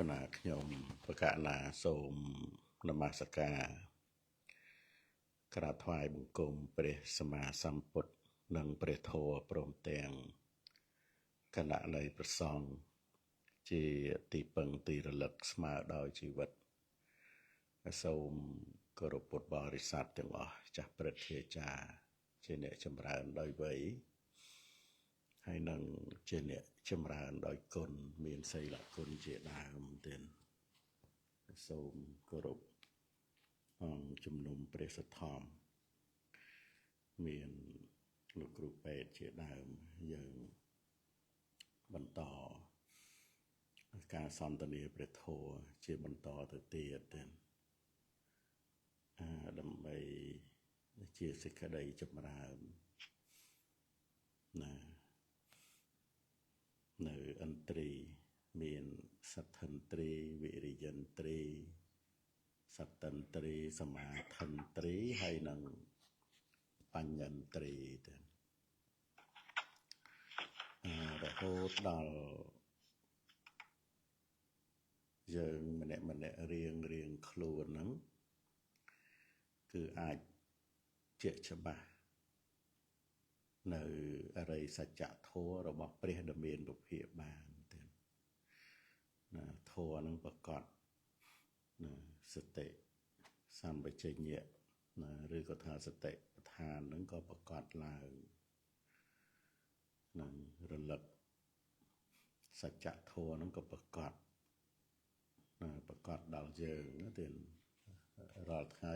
គណៈខ្ញុំប្រកាសណាសូមនមស្ការក្រាបថ្វាយបង្គំព្រះសម្មាសម្ពុទ្ធនិងព្រះធម៌ព្រមទាំងគណៈនៃព្រះសង្ឃជាទីពឹងទីរលឹកស្មើដោយជីវិតសូមគោរពពុទ្ធបរិស័ទទាំងអស់ចាស់ព្រឹទ្ធាចារ្យជាអ្នកចម្រើនដោយវ័យហើយនឹងជាអ្នកចម្រើនដោយគុណមានសីលគុណជាដើមទៀតសូមគោរពអង្គជំនុំព្រះសទ្ធំមានលោកគ្រូពេទ្យជាដើមយើងបន្តការសន្ទនាព្រះធម៌ជាបន្តទៅទៀតដើម្បីជាសេចក្តីចម្រើនណានៅឥន្ទ្រីមានសទ្ធិន្ទ្រីវិរិយន្ទ្រីសត្តិន្ទ្រីសមាធិន្ទ្រីហើយនឹងបញ្ញន្ទ្រីទៅរហូតដល់យើងម្នាក់រៀងខ្លួនហ្នឹងគឺអាចជាក់ច្បាស់នៅអរិយសច្ចធម៌របស់ព្រះដ៏មានពុភៈបានទៅណាធម៌នឹងប្រកបណាសតិសម្បជញ្ញៈណាឬក៏ថាសតិដ្ឋាននឹងក៏ប្រកបឡើងនឹងរលឹកសច្ចធម៌នឹងក៏ប្រកបណាប្រកបដល់យើងទៅរាល់ថ្ងៃ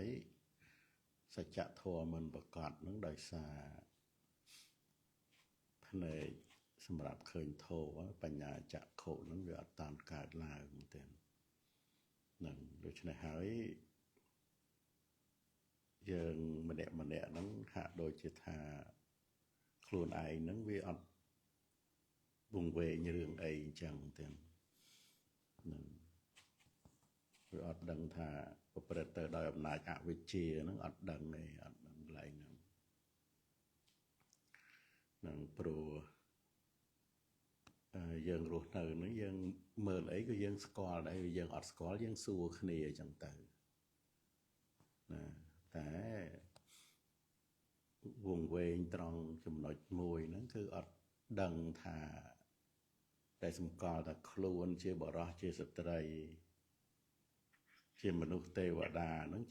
សច្ចធម៌មិនប្រកបនឹងដោយសារភ្នែកសម្រាប់ឃើញធម៌បញ្ញាចក្ខុនឹងវាអត់តាមកើតឡើងទេនឹងដូច្នេះហើយយើងម្នាក់ហ្នឹងហាក់ដូចជាថាខ្លួនឯងហ្នឹងវាអត់វង្វេងរឿងអីអញ្ចឹងទេនឹងវាអត់ដឹងថាប្រព្រឹត្តទៅដោយអំណាចអវិជ្ជាហ្នឹងអត់ដឹងទេអត់ដឹងកន្លែងហ្នឹងនឹងព្រោះយើងរស់នៅហ្នឹងយើងមើលអីក៏យើងស្គាល់ដែរយើងអត់ស្គាល់យើងសួរគ្នាអញ្ចឹងទៅណាតែវង្វេងត្រង់ចំណុចមួយហ្នឹងគឺអត់ដឹងថាតែសម្គាល់ថាខ្លួនជាបរិសុទ្ធជាស្ត្រីជាមនុស្សទេវតាហ្នឹង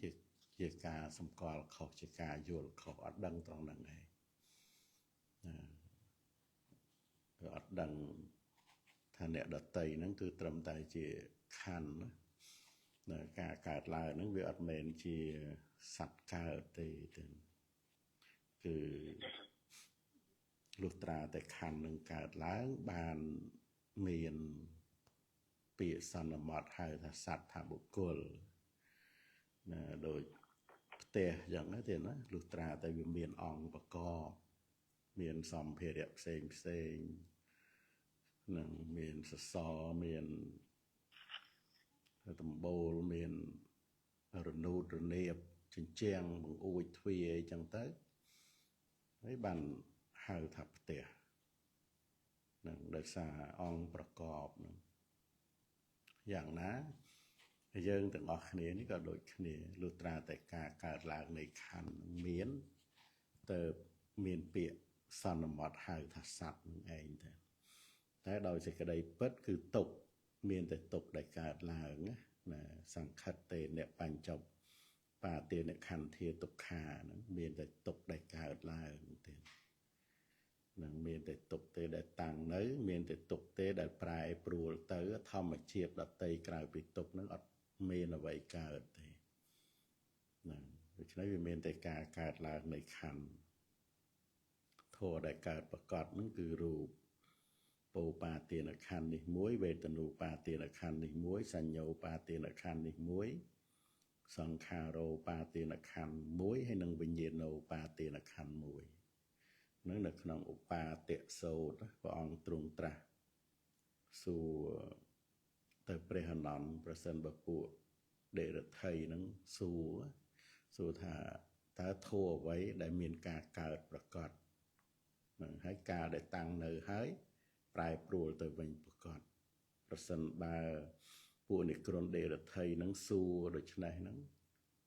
ជាការសម្គាល់ខុសជាការយល់ខុសអត់ដឹងត្រង់ហ្នឹងឯងគឺអត់ដឹងថាអ្នកដតីហ្នឹងគឺត្រឹមតែជាខណ្ឌណាការកើតឡើងហ្នឹងវាអត់មែនជាសត្វកើតទេគឺលុះត្រាតែខណ្ឌនឹងកើតឡើងបានមានពាក្យសន្មតហៅថាសត្វថាបុគ្គលណាដូចផ្ទះយ៉ាងណាទេណាលុះត្រាតែវាមានអង្គប្រកបមានសម្ភារៈផ្សេងនឹងមានសសរមានដំបូលមានរនូតរនាបជញ្ជាំងបង្អួចទ្វារអីចឹងទៅហើយបានហៅថាផ្ទះនឹងដោយសារអង្គប្រកបនឹងយ៉ាងណាយើងទាំងអស់គ្នានេះក៏ដូចគ្នាលុះត្រាតែការកើតឡើងនៃខណ្ឌមានទៅមានពាក្យសន្មតហៅថាសត្វនឹងឯងតែដោយសេចក្តីពិតគឺទុក្ខមានតែទុក្ខដែលកើតឡើងណាសង្ខិតទេអ្នកបញ្ចប់បាទានខន្ធាទុក្ខាហ្នឹងមានតែទុក្ខដែលកើតឡើងទេនឹងមានតែទុក្ខទេដែលតាំងនៅមានតែទុក្ខទេដែលប្រែប្រួលទៅធម្មជាតិដតីក្រៅពីទុក្ខហ្នឹងអត់មានអ្វីកើតទេហ្នឹងដូច្នេះវាមានតែការកើតឡើងនៃខណ្ឌធម៌ដែលកើតប្រកបហ្នឹងគឺរូបពោបាទានខណ្ឌនេះមួយវេទនូបាទានខណ្ឌនេះមួយសញ្ញោបាទានខណ្ឌនេះមួយសង្ខារោបាទានខណ្ឌមួយហើយនិងវិញ្ញាណោបាទានខណ្ឌមួយនឹងនៅក្នុងឧបាតិសូត្រព្រះអង្គទ្រង់ត្រាស់សួរទៅព្រះអនន្តប្រសិនបើពួកដេរដ្ឋីនឹងសួរថាតើធម៌អ្វីដែលមានការកើតប្រកបនឹងហើយការដែលតាំងនៅហើយប្រែប្រួលទៅវិញប្រកបប្រសិនបើ ពួកនិក្រនដេរថៃនឹងសួរដូច្នេះហ្នឹង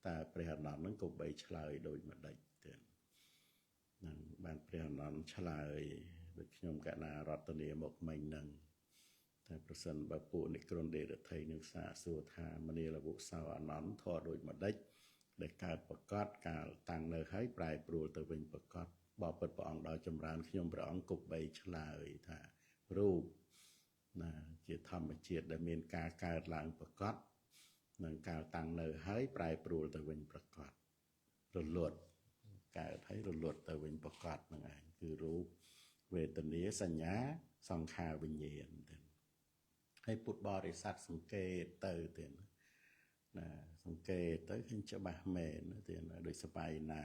តែព្រះអនន្តហ្នឹងក៏បីឆ្លើយដូចម្ដេចទៀតហ្នឹងបានព្រះអនន្តឆ្លើយដូចខ្ញុំកណារតនាមកមិញហ្នឹងតែប្រសិនបើពួកនិក្រនដេរថៃនឹងសាកសួរថាមនាលវុសោអនន្តធរដូចម្ដេចដែលកើតប្រកាសកាលតាំងនៅហើយប្រែប្រួលទៅវិញប្រកាសបបិទ្ធព្រះអង្គដល់ចម្រើនខ្ញុំព្រះអង្គគប់បីឆ្លើយថារូបណាជាធម្មជាតិដែលមានការកើតឡើងប្រកាសនឹងការតាំងនៅហើយប្រែប្រួលទៅវិញប្រកាសរលត់កើតហើយរលត់ទៅវិញប្រកាសហ្នឹងឯងគឺរូបវេទនាសញ្ញាសង្ខារវិញ្ញាណទៅហើយពុទ្ធបរិស័ទសង្កេតទៅទៀតណាសង្កេតទៅឃើញច្បាស់មែនទៀតដូចសម័យណា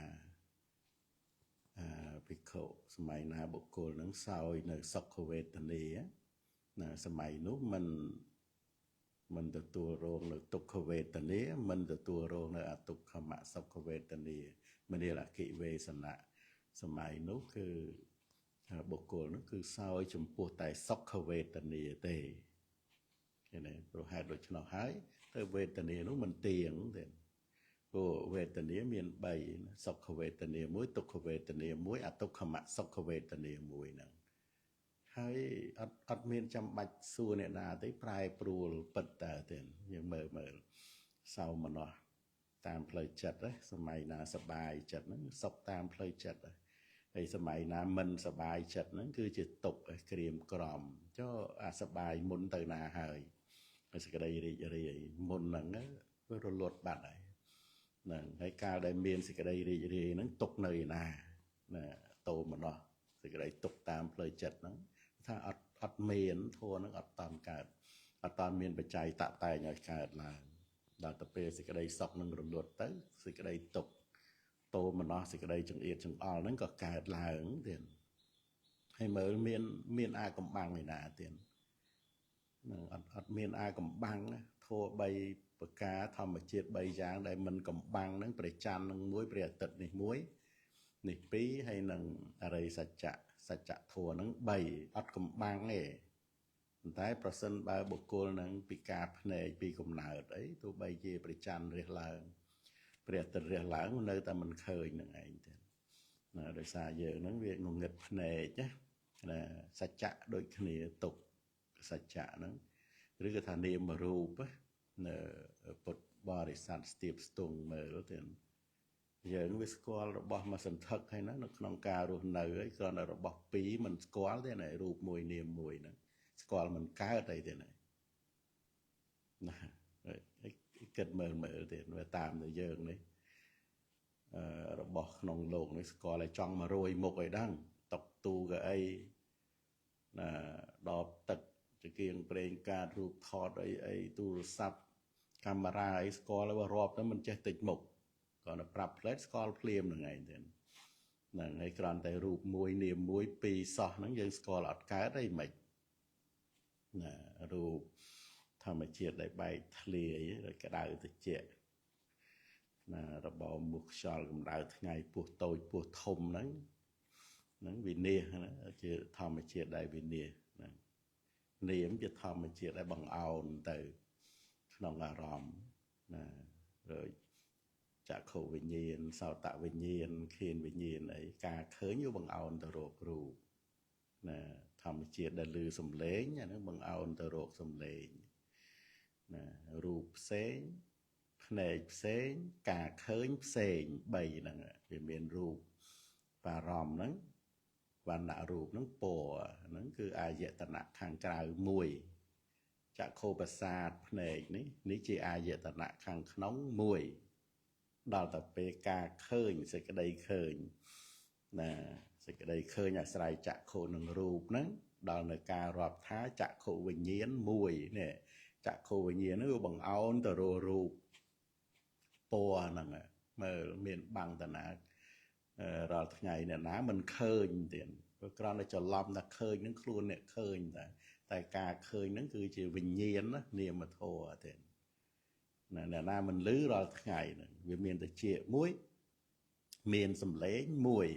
ភិក្ខុសម័យណាបុគ្គលនឹងសោយនៅសុខវេទនាណាសម័យនោះមិនទទួលរងនៅទុក្ខវេទនាមិនទទួលរងនៅអទុក្ខមសុខវេទនាមនាលអគិវេសនៈសម័យនោះគឺបុគ្គលនោះគឺសោយចំពោះតែសុខវេទនាទេឃើញទេព្រោះហេតុដូច្នោះហើយទៅវេទនានោះមិនទៀងទេព្រោះវេទនាមាន3សុខវេទនា1ទុក្ខវេទនា1អទុក្ខមសុខវេទនា1ហ្នឹងហើយអត់មានចាំបាច់សួរអ្នកណាទេប្រែប្រួលពិតតើទេយើងមើលសោមនស្សតាមផ្លូវចិត្តសម័យណាសបាយចិត្តហ្នឹងសុខតាមផ្លូវចិត្តហើយសម័យណាមិនសបាយចិត្តហ្នឹងគឺជាទុក្ខក្រៀមក្រំចុះអាសបាយមុនទៅណាហើយសេចក្តីរីករាយមុនហ្នឹងវារលត់បាត់ហើយហ្នឹងហើយកាលដែលមានសេចក្តីរីករាយហ្នឹងទុកនៅឯណាតោមនស្សសេចក្តីទុកតាមផ្លូវចិត្តហ្នឹងថាអត់មានធัวហ្នឹងអត់តាន់កើតអត់តាន់មានបច្ច័យតតែងឲ្យកើតឡើងដល់ទៅពេលសេចក្តីសុខនឹងរលត់ទៅសេចក្តីទុកតោមនស្សសេចក្តីចង្អៀតចង្អល់ហ្នឹងក៏កើតឡើងទៀតហើយមើលមានអាកំបាំងឯណាទៀតនឹងអត់មានអាកំបាំងធัว3ប្រការធម្មជាតិ3យ៉ាងដែលមិនកំបាំងហ្នឹងព្រះច័ន្ទនឹង1ព្រះអាទិត្យនេះ1នេះ2ហើយនឹងអរិយសច្ចធัวហ្នឹង3អត់កំបាំងទេប៉ុន្តែប្រសិនបើបុគ្គលនឹងពិការភ្នែកពីកំណើតអីទោះបីជាព្រះច័ន្ទរះឡើងព្រះអាទិត្យរះឡើងនៅតែមិនឃើញនឹងឯងទៀតណាដោយសារយើងហ្នឹងវាងងឹតភ្នែកណាសច្ចៈដូចគ្នាទុកសច្ចៈហ្នឹងឬក៏ថានាមរូបនៅពុទ្ធបរិស័ទស្ទាបស្ទង់មើលទៀតយើងវាស្គាល់របស់មកសន្ធឹកហើយណានៅក្នុងការរស់នៅហើយគ្រាន់តែរបស់ពីរមិនស្គាល់ទេណារូបមួយនាមមួយហ្នឹងស្គាល់មិនកើតអីទេណាគិតមើលទៀតវាតាមទៅយើងនេះរបស់ក្នុងโลกនេះស្គាល់ឲ្យចង់100មុខឲ្យដឹងតុកទូកៅអីណាដបទឹកចង្គៀងប្រេងកាតរូបថតអីទូរស័ព្ទកាមេរ៉ាអីស្គាល់ឲ្យរាប់ទៅមិនចេះតិចមុខគាត់ទៅប្រាប់ផ្លេតស្គាល់ភ្លាមហ្នឹងឯងទៀតហ្នឹងហើយគ្រាន់តែរូបមួយនាមមួយពីរសោះហ្នឹងយើងស្គាល់អត់កើតអីមិនណារូបធម្មជាតិដែលបែកធ្លាយដោយក្តៅត្រជាក់ណារបបមុខខ្យល់កម្ដៅថ្ងៃពោះតូចពោះធំហ្នឹងវិនាសណាជាធម្មជាតិដែលវិនាសហ្នឹងនាមជាធម្មជាតិដែលបង្អោនទៅក្នុងអារម្មណ៍ណាrồiចក្ខុវិញ្ញាណសោតវិញ្ញាណឃានវិញ្ញាណអីការឃើញវាបង្អោនទៅរករូបណាធម្មជាតិដែលឮសំឡេងអាហ្នឹងបង្អោនទៅរកសំឡេងណារូបផ្សេងភ្នែកផ្សេងការឃើញផ្សេង3ហ្នឹងវាមានរូបបារម្ភហ្នឹងវណ្ណរូបហ្នឹងពណ៌ហ្នឹងគឺអាយតនៈខាងក្រៅមួយចក្ខុប្រសាទភ្នែកនេះជាអាយតនៈខាងក្នុងមួយដល់ទៅពេលការឃើញសេចក្តីឃើញណាសេចក្តីឃើញអាស្រ័យចក្ខុនឹងរូបហ្នឹងដល់នៅការរាប់ថាចក្ខុវិញ្ញាណមួយនេះចក្ខុវិញ្ញាណហ្នឹងវាបង្អោនទៅរករូបពណ៌ហ្នឹងមើលមានបាំងតាណារាល់ថ្ងៃអ្នកណាមិនឃើញទៀតព្រោះគ្រាន់តែច្រឡំថាឃើញហ្នឹងខ្លួនអ្នកឃើញតែការឃើញហ្នឹងគឺជាវិញ្ញាណនាមធម៌ទេអ្នកណាមិនឮរាល់ថ្ងៃហ្នឹងវាមានតិចមួយមានសម្លេងមួយ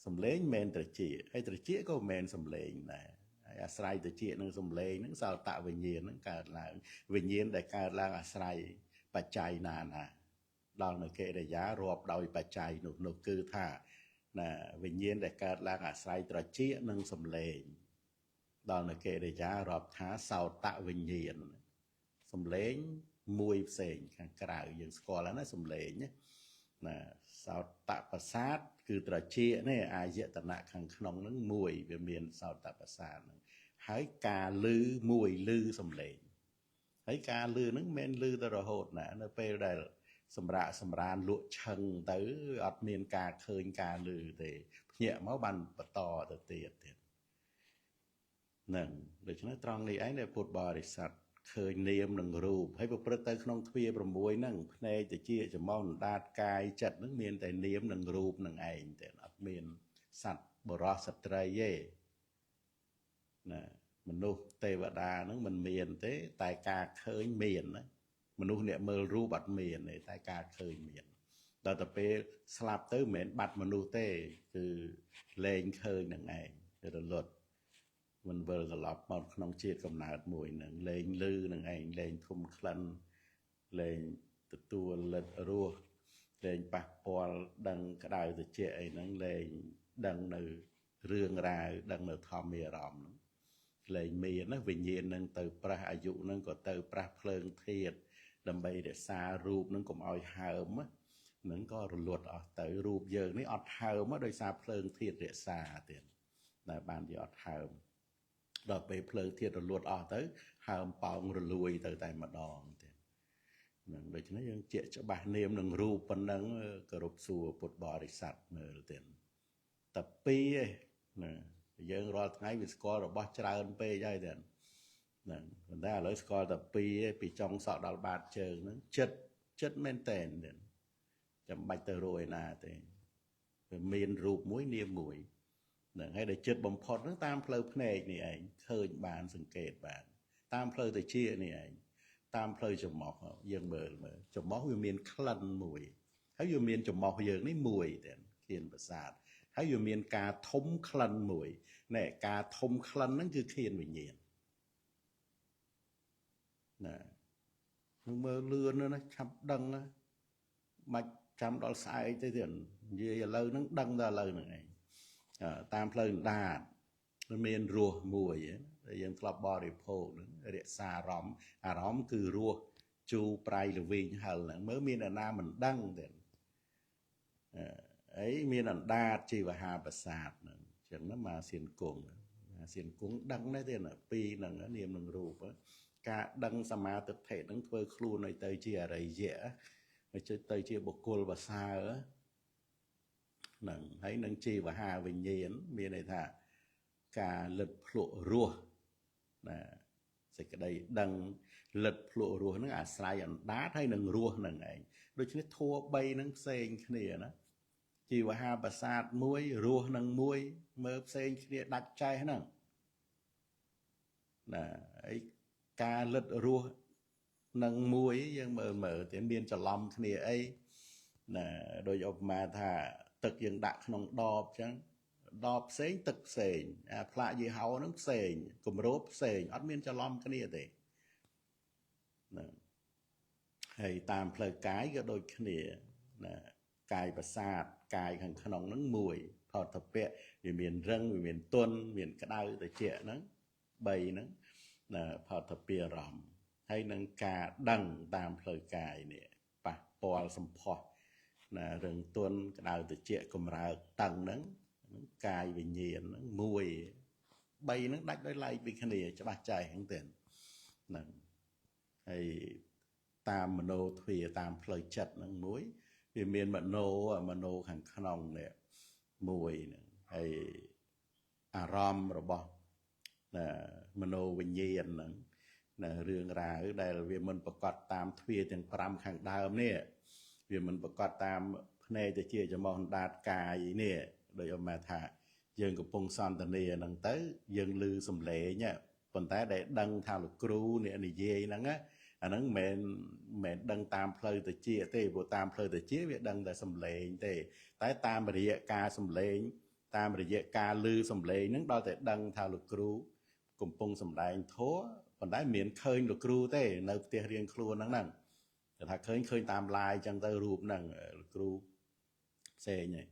សម្លេងមិនត្រជាហើយត្រជាក៏មិនមែនសម្លេងដែរហើយ អាស្រ័យទៅជានឹងសំឡេងហ្នឹងសោតវិញ្ញាណហ្នឹងកើតឡើងវិញ្ញាណដែលកើតឡើងអាស្រ័យបច្ច័យណាដល់នៅកិរិយារាប់ដោយបច្ច័យនោះគឺថាណាវិញ្ញាណដែលកើតឡើងអាស្រ័យត្រចៀកនិងសំឡេងដល់នៅកិរិយារាប់ថាសោតវិញ្ញាណសំឡេងមួយផ្សេងខាងក្រៅយើងស្គាល់ហើយណាសំឡេងណាសោតប្រសាទគឺត្រចៀកនេះអាយតនៈខាងក្នុងហ្នឹងមួយវាមានសោតប្រសាទហ្នឹងហើយការឮមួយឮសំឡេងហើយការឮហ្នឹងមិនមែនឮទៅរហូតណានៅពេលដែលសម្រានលក់ឆឹងទៅអត់មានការឃើញការឮទេភ្ញាក់មកបានបន្តទៅទៀតហ្នឹងដូច្នេះត្រង់នេះឯងដែលពុទ្ធបរិស័ទឃើញនាមនិងរូបហើយប្រព្រឹត្តទៅក្នុងទ្វារ6ហ្នឹងភ្នែកតិចច្រមុះអណ្ដាតកាយចិត្តហ្នឹងមានតែនាមនិងរូបនឹងឯងទេអត់មានសត្វបរោះស្ត្រីទេណាមនុស្សទេវតាហ្នឹងមិនមានទេតែការឃើញមានណាមនុស្សអ្នកមើលរូបអត់មានទេតែការឃើញមានដល់ទៅពេលស្លាប់ទៅមិនមែនបាត់មនុស្សទេគឺលែងឃើញនឹងឯងរលត់មិនវិលត្រឡប់មកក្នុងជាតិកំណើតមួយនឹងលែងលឺនឹងឯងលែងធំក្លិនលែងទទួលលិតរសលែងប៉ះពាល់ដឹងក្តៅត្រជាក់អីហ្នឹងលែងដឹងនៅរឿងរ៉ាវដឹងនៅធម្មអារម្មណ៍លែងមានណាវិញ្ញាណនឹងទៅប្រះអាយុនឹងក៏ទៅប្រះភ្លើងធាតុដើម្បីរក្សារូបនឹងកុំឲ្យហើមនឹងក៏រលត់អស់ទៅរូបយើងនេះអត់ហើមដោយសារភ្លើងធាតុរក្សាទៀតតែបានជាអត់ហើមដល់ពេលភ្លើងធាតុរលត់អស់ទៅហើមប៉ោងរលួយទៅតែម្ដងទៀតនឹងដូច្នេះយើងជាក់ច្បាស់នាមនឹងរូបប៉ុណ្ណឹងគោរពសួរពុទ្ធបរិស័ទមើលទៀតតែពីរឯណាយើងរាល់ថ្ងៃវាស្គាល់របស់ច្រើនពេកហើយទៀតហ្នឹងប៉ុន្តែឥឡូវស្គាល់តែពីរឯពីចុងសក់ដល់បាតជើងហ្នឹងចិត្តមែនតែនទៀតចាំបាច់ទៅរកឯណាទេវាមានរូបមួយនាមមួយហ្នឹងហើយដែលចិត្តបំផុតហ្នឹងតាមផ្លូវភ្នែកនេះឯងឃើញបានសង្កេតបានតាមផ្លូវតិចនេះឯងតាមផ្លូវច្រមុះយើងមើលច្រមុះវាមានក្លិនមួយហើយវាមានច្រមុះយើងនេះមួយទៀតឃានប្រសាទហើយវាមានការធំក្លិនមួយណែការធំក្លិនហ្នឹងគឺឃានវិញ្ញាណណានឹងមើលលឿនណាឆាប់ដឹងណាមិនចាំដល់ស្អែកទេទៀតនិយាយឥឡូវហ្នឹងដឹងតែឥឡូវហ្នឹងឯងតាមផ្លូវដាតមានរសមួយដែលយើងធ្លាប់បរិភោគហ្នឹងរក្សាអារម្មណ៍គឺរសជូរប្រៃល្វីងហឹលហ្នឹងមើលមានអ្នកណាមិនដឹងទេអីមានអណ្ដាតជីវហាប្រសាទហ្នឹងអញ្ចឹងណាមកសៀនគង់ដឹងដែរទេណាពីរហ្នឹងនាមនឹងរូបការដឹងសមាទិដ្ឋិហ្នឹងធ្វើខ្លួនឲ្យទៅជាអរិយៈទៅជាបុគ្គលប្រសើរហ្នឹងហើយនឹងជីវហាវិញ្ញាណមានន័យថាការលិតភ្លក់រស់ណាសេចក្តីដឹងលិតភ្លក់រស់ហ្នឹងអាស្រ័យអណ្ដាតហើយនឹងរស់ហ្នឹងឯងដូច្នេះធัว3ហ្នឹងផ្សេងគ្នាណាជីវហាប្រសាទមួយរស់នឹងមួយមើលផ្សេងគ្នាដាច់ចែកហ្នឹងណាហើយការលិតរស់នឹងមួយយើងមើលតែមានច្រឡំគ្នាអីណាដោយឧបមាថាទឹកយើងដាក់ក្នុងដបអញ្ចឹងដបផ្សេងទឹកផ្សេងអាផ្លាកយីហោហ្នឹងផ្សេងគម្របផ្សេងអត់មានច្រឡំគ្នាទេណាហើយតាមផ្លូវកាយក៏ដូចគ្នាណាកាយប្រសាទកាយខាងក្នុងហ្នឹងមួយផតពៈវាមានរឹងវាមានទន់មានក្តៅត្រជាក់ហ្នឹង3ហ្នឹងណាផតពៈអារម្មណ៍ហើយនឹងការដឹងតាមផ្លូវកាយនេះប៉ះពាល់សម្ផស្សណារឹងទន់ក្តៅត្រជាក់កម្រើកតឹងហ្នឹងកាយវិញ្ញាណហ្នឹងមួយ3ហ្នឹងដាច់ដោយឡែកពីគ្នាច្បាស់ចែកហ្នឹងទេហ្នឹងហើយតាមមโนទ្វាតាមផ្លូវចិត្តហ្នឹងមួយវាមានមโนខាងក្នុងនេះមួយហ្នឹងហើយអារម្មណ៍របស់មโนវិញ្ញាណហ្នឹងនៅរឿងរ៉ាវដែលវាមិនប្រកបតាមទ្វាទាំង5ខាងដើមនេះវាមិនប្រកបតាមភ្នែកទៅជាចំហអណ្ដាតកាយនេះដោយអមថាយើងកំពុងសន្ទនាហ្នឹងទៅយើងឮសំឡេងប៉ុន្តែដែលដឹងថាលោកគ្រូអ្នកនិយាយហ្នឹងអាហ្នឹងមិនមែនដឹងតាមផ្លូវតិចទេព្រោះតាមផ្លូវតិចវាដឹងតែសំឡេងទេតែតាមរយៈការសំឡេងតាមរយៈការឮសំឡេងហ្នឹងដល់តែដឹងថាលោកគ្រូ កំពុងសម្ដែងធัวប៉ុន្តែមានឃើញលោកគ្រូទេនៅផ្ទះរៀងខ្លួនហ្នឹងតែថាឃើញតាមឡាយចឹងទៅរូបហ្នឹងលោកគ្រូផ្សេងហ្នឹង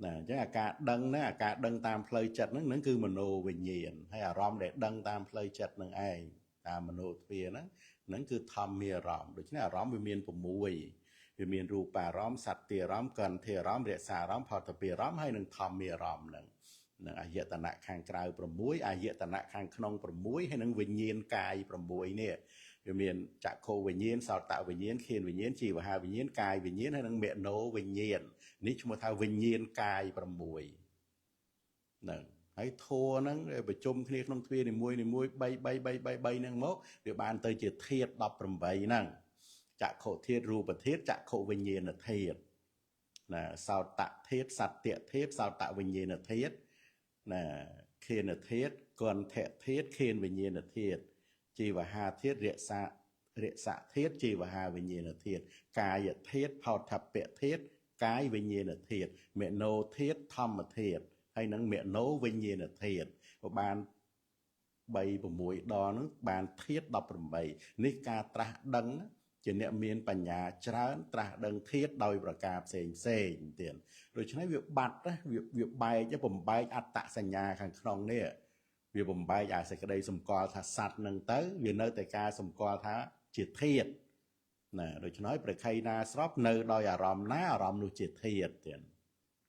ណាអញ្ចឹងអាការដឹងហ្នឹងអាការដឹងតាមផ្លូវចិត្តហ្នឹងគឺមโนវិញ្ញាណហើយអារម្មណ៍ដែលដឹងតាមផ្លូវចិត្តហ្នឹងឯងតាមមโนទ្វាហ្នឹងគឺធម្មារម្មណ៍ដូច្នេះអារម្មណ៍វាមាន6វាមានរូបារម្មណ៍សត្ទារម្មណ៍កន្ធារម្មណ៍រក្សារម្មណ៍ផតពារម្មណ៍ហើយនឹងធម្មារម្មណ៍ហ្នឹងអាយតនៈខាងក្រៅ6អាយតនៈខាងក្នុង6ហើយនឹងវិញ្ញាណកាយ6នេះវាមានចក្ខុវិញ្ញាណសោតវិញ្ញាណឃានវិញ្ញាណជីវហាវិញ្ញាណកាយវិញ្ញាណហើយនឹងមโนវិញ្ញាណនេះឈ្មោះថាវិញ្ញាណកាយ6ហ្នឹងហើយធัวហ្នឹងប្រជុំគ្នាក្នុងទ្វានីមួយ3ហ្នឹងមកវាបានទៅជាធាតុ18ហ្នឹងចក្ខុធាតុរូបធាតុចក្ខុវិញ្ញាណធាតុណាសោតធាតុសត្យធាតុសោតវិញ្ញាណធាតុណាឃានធាតុគន្ធធាតុឃានវិញ្ញាណធាតុជីវហាធាតុរក្សាធាតុជីវហាវិញ្ញាណធាតុកាយធាតុផោថពធាតុកាយវិញ្ញាណធាតុមโนធាតុធម្មធាតុហើយនឹងមโนវិញ្ញាណធាតុបាន3 6ដងហ្នឹងបានធាតុ18នេះការត្រាស់ដឹងជាអ្នកមានបញ្ញាច្រើនត្រាស់ដឹងធាតុដោយប្រការផ្សេងទៀតដូច្នេះវាបាត់វាបែកបំបែកអត្តសញ្ញាខាងក្នុងនេះវាបំបែកអាសេចក្តីសម្គាល់ថាសត្វនឹងទៅវានៅតែការសម្គាល់ថាជាធាតុណាដូច្នេះប្រខ័យណាស្របនៅដោយអារម្មណ៍ណាអារម្មណ៍នោះជាធាតុទៀត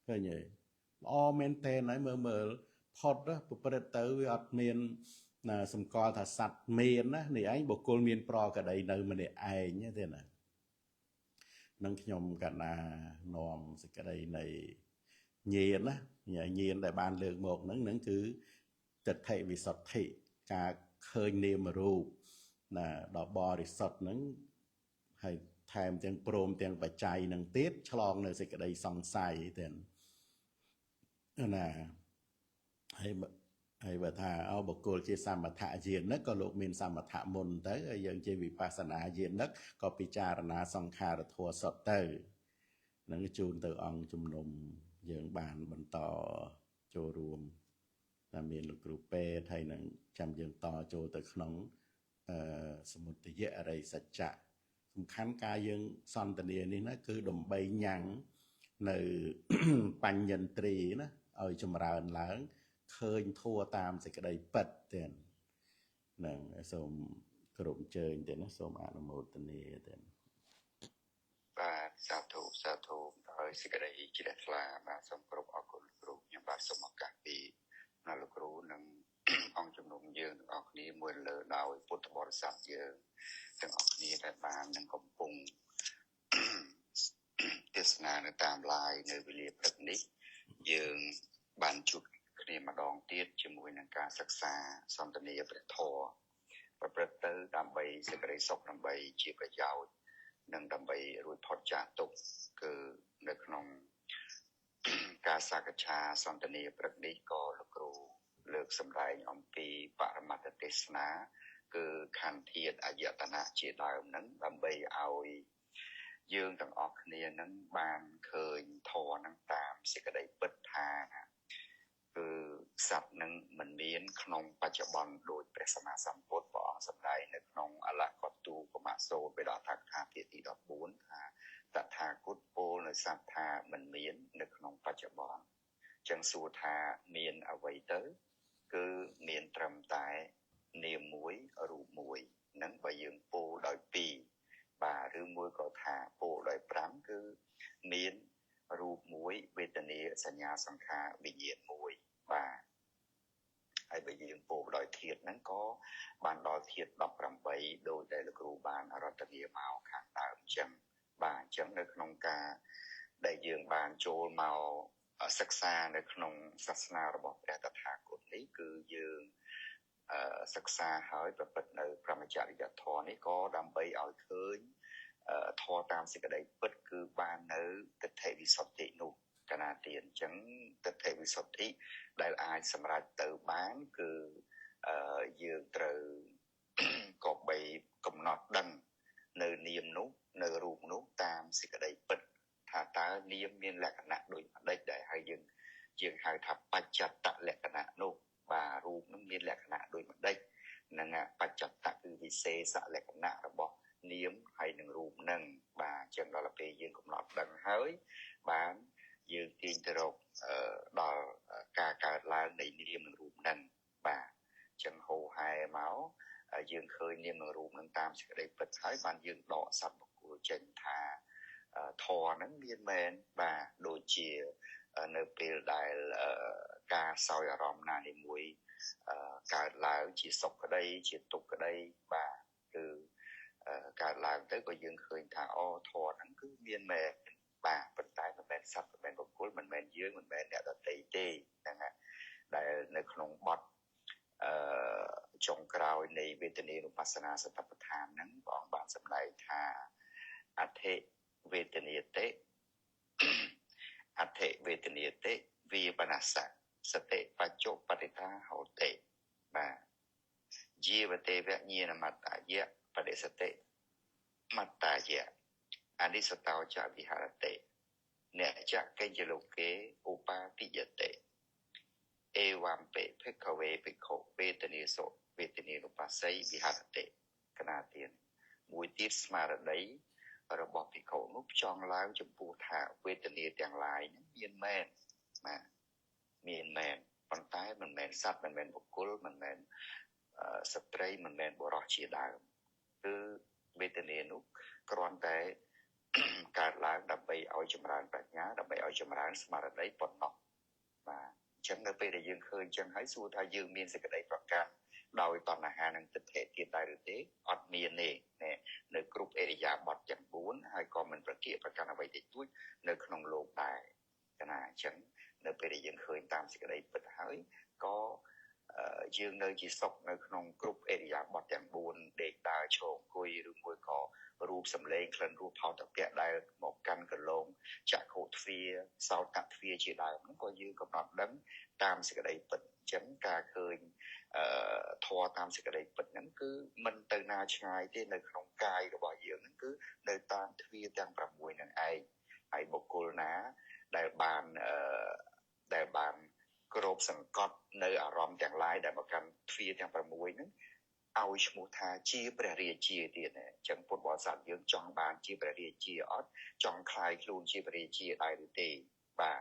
ឃើញទេល្អមែនតើហើយមើលផុតប្រព្រឹត្តទៅវាអត់មានណាសម្គាល់ថាសត្វមានណានេះឯងបុគ្គលមានប្រកដីនៅម្នាក់ឯងទេណានឹងខ្ញុំកណានាំសេចក្តីនៃញាណណាញាណដែលបានលើកមកហ្នឹងគឺទិដ្ឋិវិសុទ្ធិការឃើញនាមរូបណាដល់បរិសុទ្ធហ្នឹងហើយថែមទាំងព្រមទាំងបច្ច័យនឹងទៀតឆ្លងនៅសេចក្តីសង្ស័យទៀតណាហើយបើថាបុគ្គលជាសមថយានិកក៏លោកមានសមថមុនទៅហើយយើងជាវិបស្សនាយានិកក៏ពិចារណាសង្ខារធម៌សុទ្ធទៅនឹងជូនទៅអង្គជំនុំយើងបានបន្តចូលរួមតែមានលោកគ្រូពេទ្យហើយនឹងចាំយើងតចូលទៅក្នុងសមុទយអរិយសច្ចៈសំខាន់ការយើងសន្ទនានេះណាគឺដើម្បីញ៉ាំងនៅបញ្ញន្ទ្រីណាឲ្យចម្រើនឡើងឃើញធัวតាមសេចក្តីពិតទៀតនឹងសូមគោរពអញ្ជើញទៀតណាសូមអនុមោទនាទៀតបាទសាធុដោយសេចក្តីជ្រះថ្លាបាទសូមគោរពអរគុណគ្រូខ្ញុំបាទសូមឱកាសពីលោកគ្រូនិងអង្គជំនុំយើងទាំងអស់គ្នាមួយលើដោយពុទ្ធបរិស័ទយើងទាំងអស់គ្នាដែលបាននឹងកំពុងទេសនានៅតាមឡាយនៅវេលាព្រឹកនេះយើងបានជួបគ្នាម្ដងទៀតជាមួយនឹងការសិក្សាសន្ទនាព្រះធម៌ប្រព្រឹត្តទៅដើម្បីសេចក្តីសុខដើម្បីជាប្រយោជន៍និងដើម្បីរួចផុតចាកទុក្ខគឺនៅក្នុងការសាកឆាសន្ទនាព្រឹកនេះក៏លោកគ្រូលើកសម្ដែងអំពីបរមត្តទេសនាគឺខន្ធាតុអយតនៈជាដើមហ្នឹងដើម្បីឲ្យយើងទាំងអស់គ្នានឹងបានឃើញធម៌ហ្នឹងតាមសេចក្តីពិតថាគឺសត្វនឹងមិនមានក្នុងបច្ចុប្បន្នដោយព្រះសម្មាសម្ពុទ្ធព្រះអង្គសម្ដែងនៅក្នុងអលកតូកមសូតបេដកថាខាភាគទី14ថាតថាគតពោលនៅសត្វថាមិនមាននៅក្នុងបច្ចុប្បន្នចឹងសួរថាមានអ្វីទៅគឺមានត្រឹមតែនាមមួយរូបមួយនឹងបើយើងពោលដោយ2បាទឬមួយក៏ថាពោលដោយ5គឺមានរូបមួយវេទនាសញ្ញាសង្ខារវិញ្ញាណមួយបាទហើយបើយើងពោលដោយធាតុហ្នឹងក៏បានដល់ធាតុ18ដោយដែលលោកគ្រូបានរតនាមកខាងដើមអញ្ចឹងបាទអញ្ចឹងនៅក្នុងការដែលយើងបានចូលមកសិក្សានៅក្នុងសាសនារបស់ព្រះតថាគតនេះគឺយើងសិក្សាហើយប្រព្រឹត្តនៅព្រហ្មចរិយធម៌នេះក៏ដើម្បីឲ្យឃើញធម៌តាមសេចក្តីពិតគឺបាននៅទិដ្ឋិវិសុទ្ធិនោះកណាទានអញ្ចឹងទិដ្ឋិវិសុទ្ធិដែលអាចសម្រេចទៅបានគឺយើងត្រូវក៏បីកំណត់ដឹងនៅនាមនោះនៅរូបនោះតាមសេចក្តីពិតថាតើនាមមានលក្ខណៈដូចម្ដេចដែលហើយយើងហៅថាបច្ចត្តលក្ខណៈនោះ bà rùm nó miên lẹ khả nạ đôi mặt đích nâng bạch chặt tạ cứ vì xê xạ lẹ khả nạ rồi bỏ niếm hay nâng rùm nâng bà chân đó là bề dương cũng lọt đằng hơi bán dương tiên từ rộng đó cả là nấy niêm nâng rùm nâng bà chân hồ hai máu dương khơi niêm nâng rùm nâng tam sẽ đây bật hơi bàn dương đỏ sắp của chân thà thò nâng miên men bà đôi chìa nơi bề đại ca sau giờ rõm nà thì mùi cả là chỉ sọc ở đây chỉ tục ở đây bà từ cả là tới có dương khơi thả o thò nắng cứ miên mề bà vận tải mình men sắp mình bọc cuối mình men dưới mình men đã tây tê chẳng hạn đại nơi không bọt trong cào này về tình yêu pasana sẽ tập tham nắng bọn bạn sắp lại thà athe về tình yêu tế athe về tình yêu tế vì banasa sate pacho patita hote bà jivate vẽ nhiên là mata ya padesate mata ya anisatao cha viharate nè cha kenjaloke upatiyate ewampe phekave phekho vetaniso vetanirupasai viharate kana tiền mùi tiết mà ở đấy rồi bỏ phekho núp tròn láo trong phù thả vetanir tiền lại miên men mà miên men con tái mình men sắt mình men bột cối mình men spray mình men bột chia đào cứ vetanir núp còn tại cả là đập bay ở trong rạn bạch nhá đập bay ở trong rạn mà ở đấy bọt nọc và chẳng nơi bây giờ dương khơi chẳng hãy xua thay dương miên sẽ cái đấy bạc can đòi toàn là hà năng tích hệ thiên tài được thế ọt miên nè nè nơi group area bọt chẳng bốn hai con mình bạc kia bạc can là vậy thì túi nơi không lộn tài cái này chẳng nơi bây giờ dương khơi tam sẽ cái đấy bật hỏi có dương nơi chỉ sọc nơi không group area bọt chẳng bốn để ta trộn cùi rồi môi cỏรูปสำเร็จคลันรูปเผาตะเปียได้หมกกันกระลงจากโคตรเฟียเสาตัดเฟียจีได้มันก็ยืนกับนอดดังตามสิ่งใดปิดจังกาเคยทอตามสิ่งใดปิดนั้นคือมันเตินาชายที่ในขนมกายกับบ่อยเยอะนั้นคือในตามเฟียจังประมวยนั่นไอ้บุคคลนะได้บานกรบสังกัดในอารมณ์อย่างไรได้ประกันเฟียจังประมวยนั้นเอาชมุทาจีประเรียจีเดียนจังปนบอสันยังจองบานจีประเรียจีออดจองคลายคลูนจีประเรียจีได้หรือเตบ่า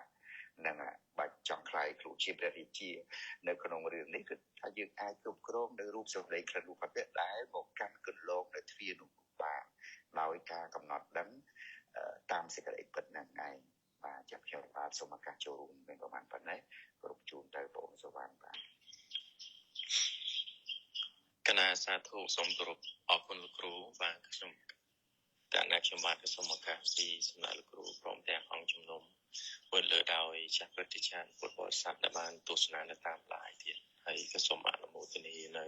นั่งบ่จองคลายคลูจีประเรียจีในขนมเรื่องนี้คือถ้ายังไอ้กลุ่มโครงในรูปสำเร็จคลันรูปประเภทได้บอกกันกึนโลกในทวีนุบ่าเราอีกากำหนดดังตามสิ่งใดเป็นนั่งไงบ่าจับเขียวบาสมการโจรุนเป็นประมาณปันไหนกรุบจูนเตอร์โปสว่างบ่าคณะสาธุสมรุปออกคนครูบางขนมแต่นักชมบ้านก็สมการที่สำนักครูพร้อมแต่ของชุมนุมเปิดเลือดาวจากปฏิชาปวดบอดสัตว์บ้านตุสนาตามหลายเทียนให้ก็สมอนุโมทนีใน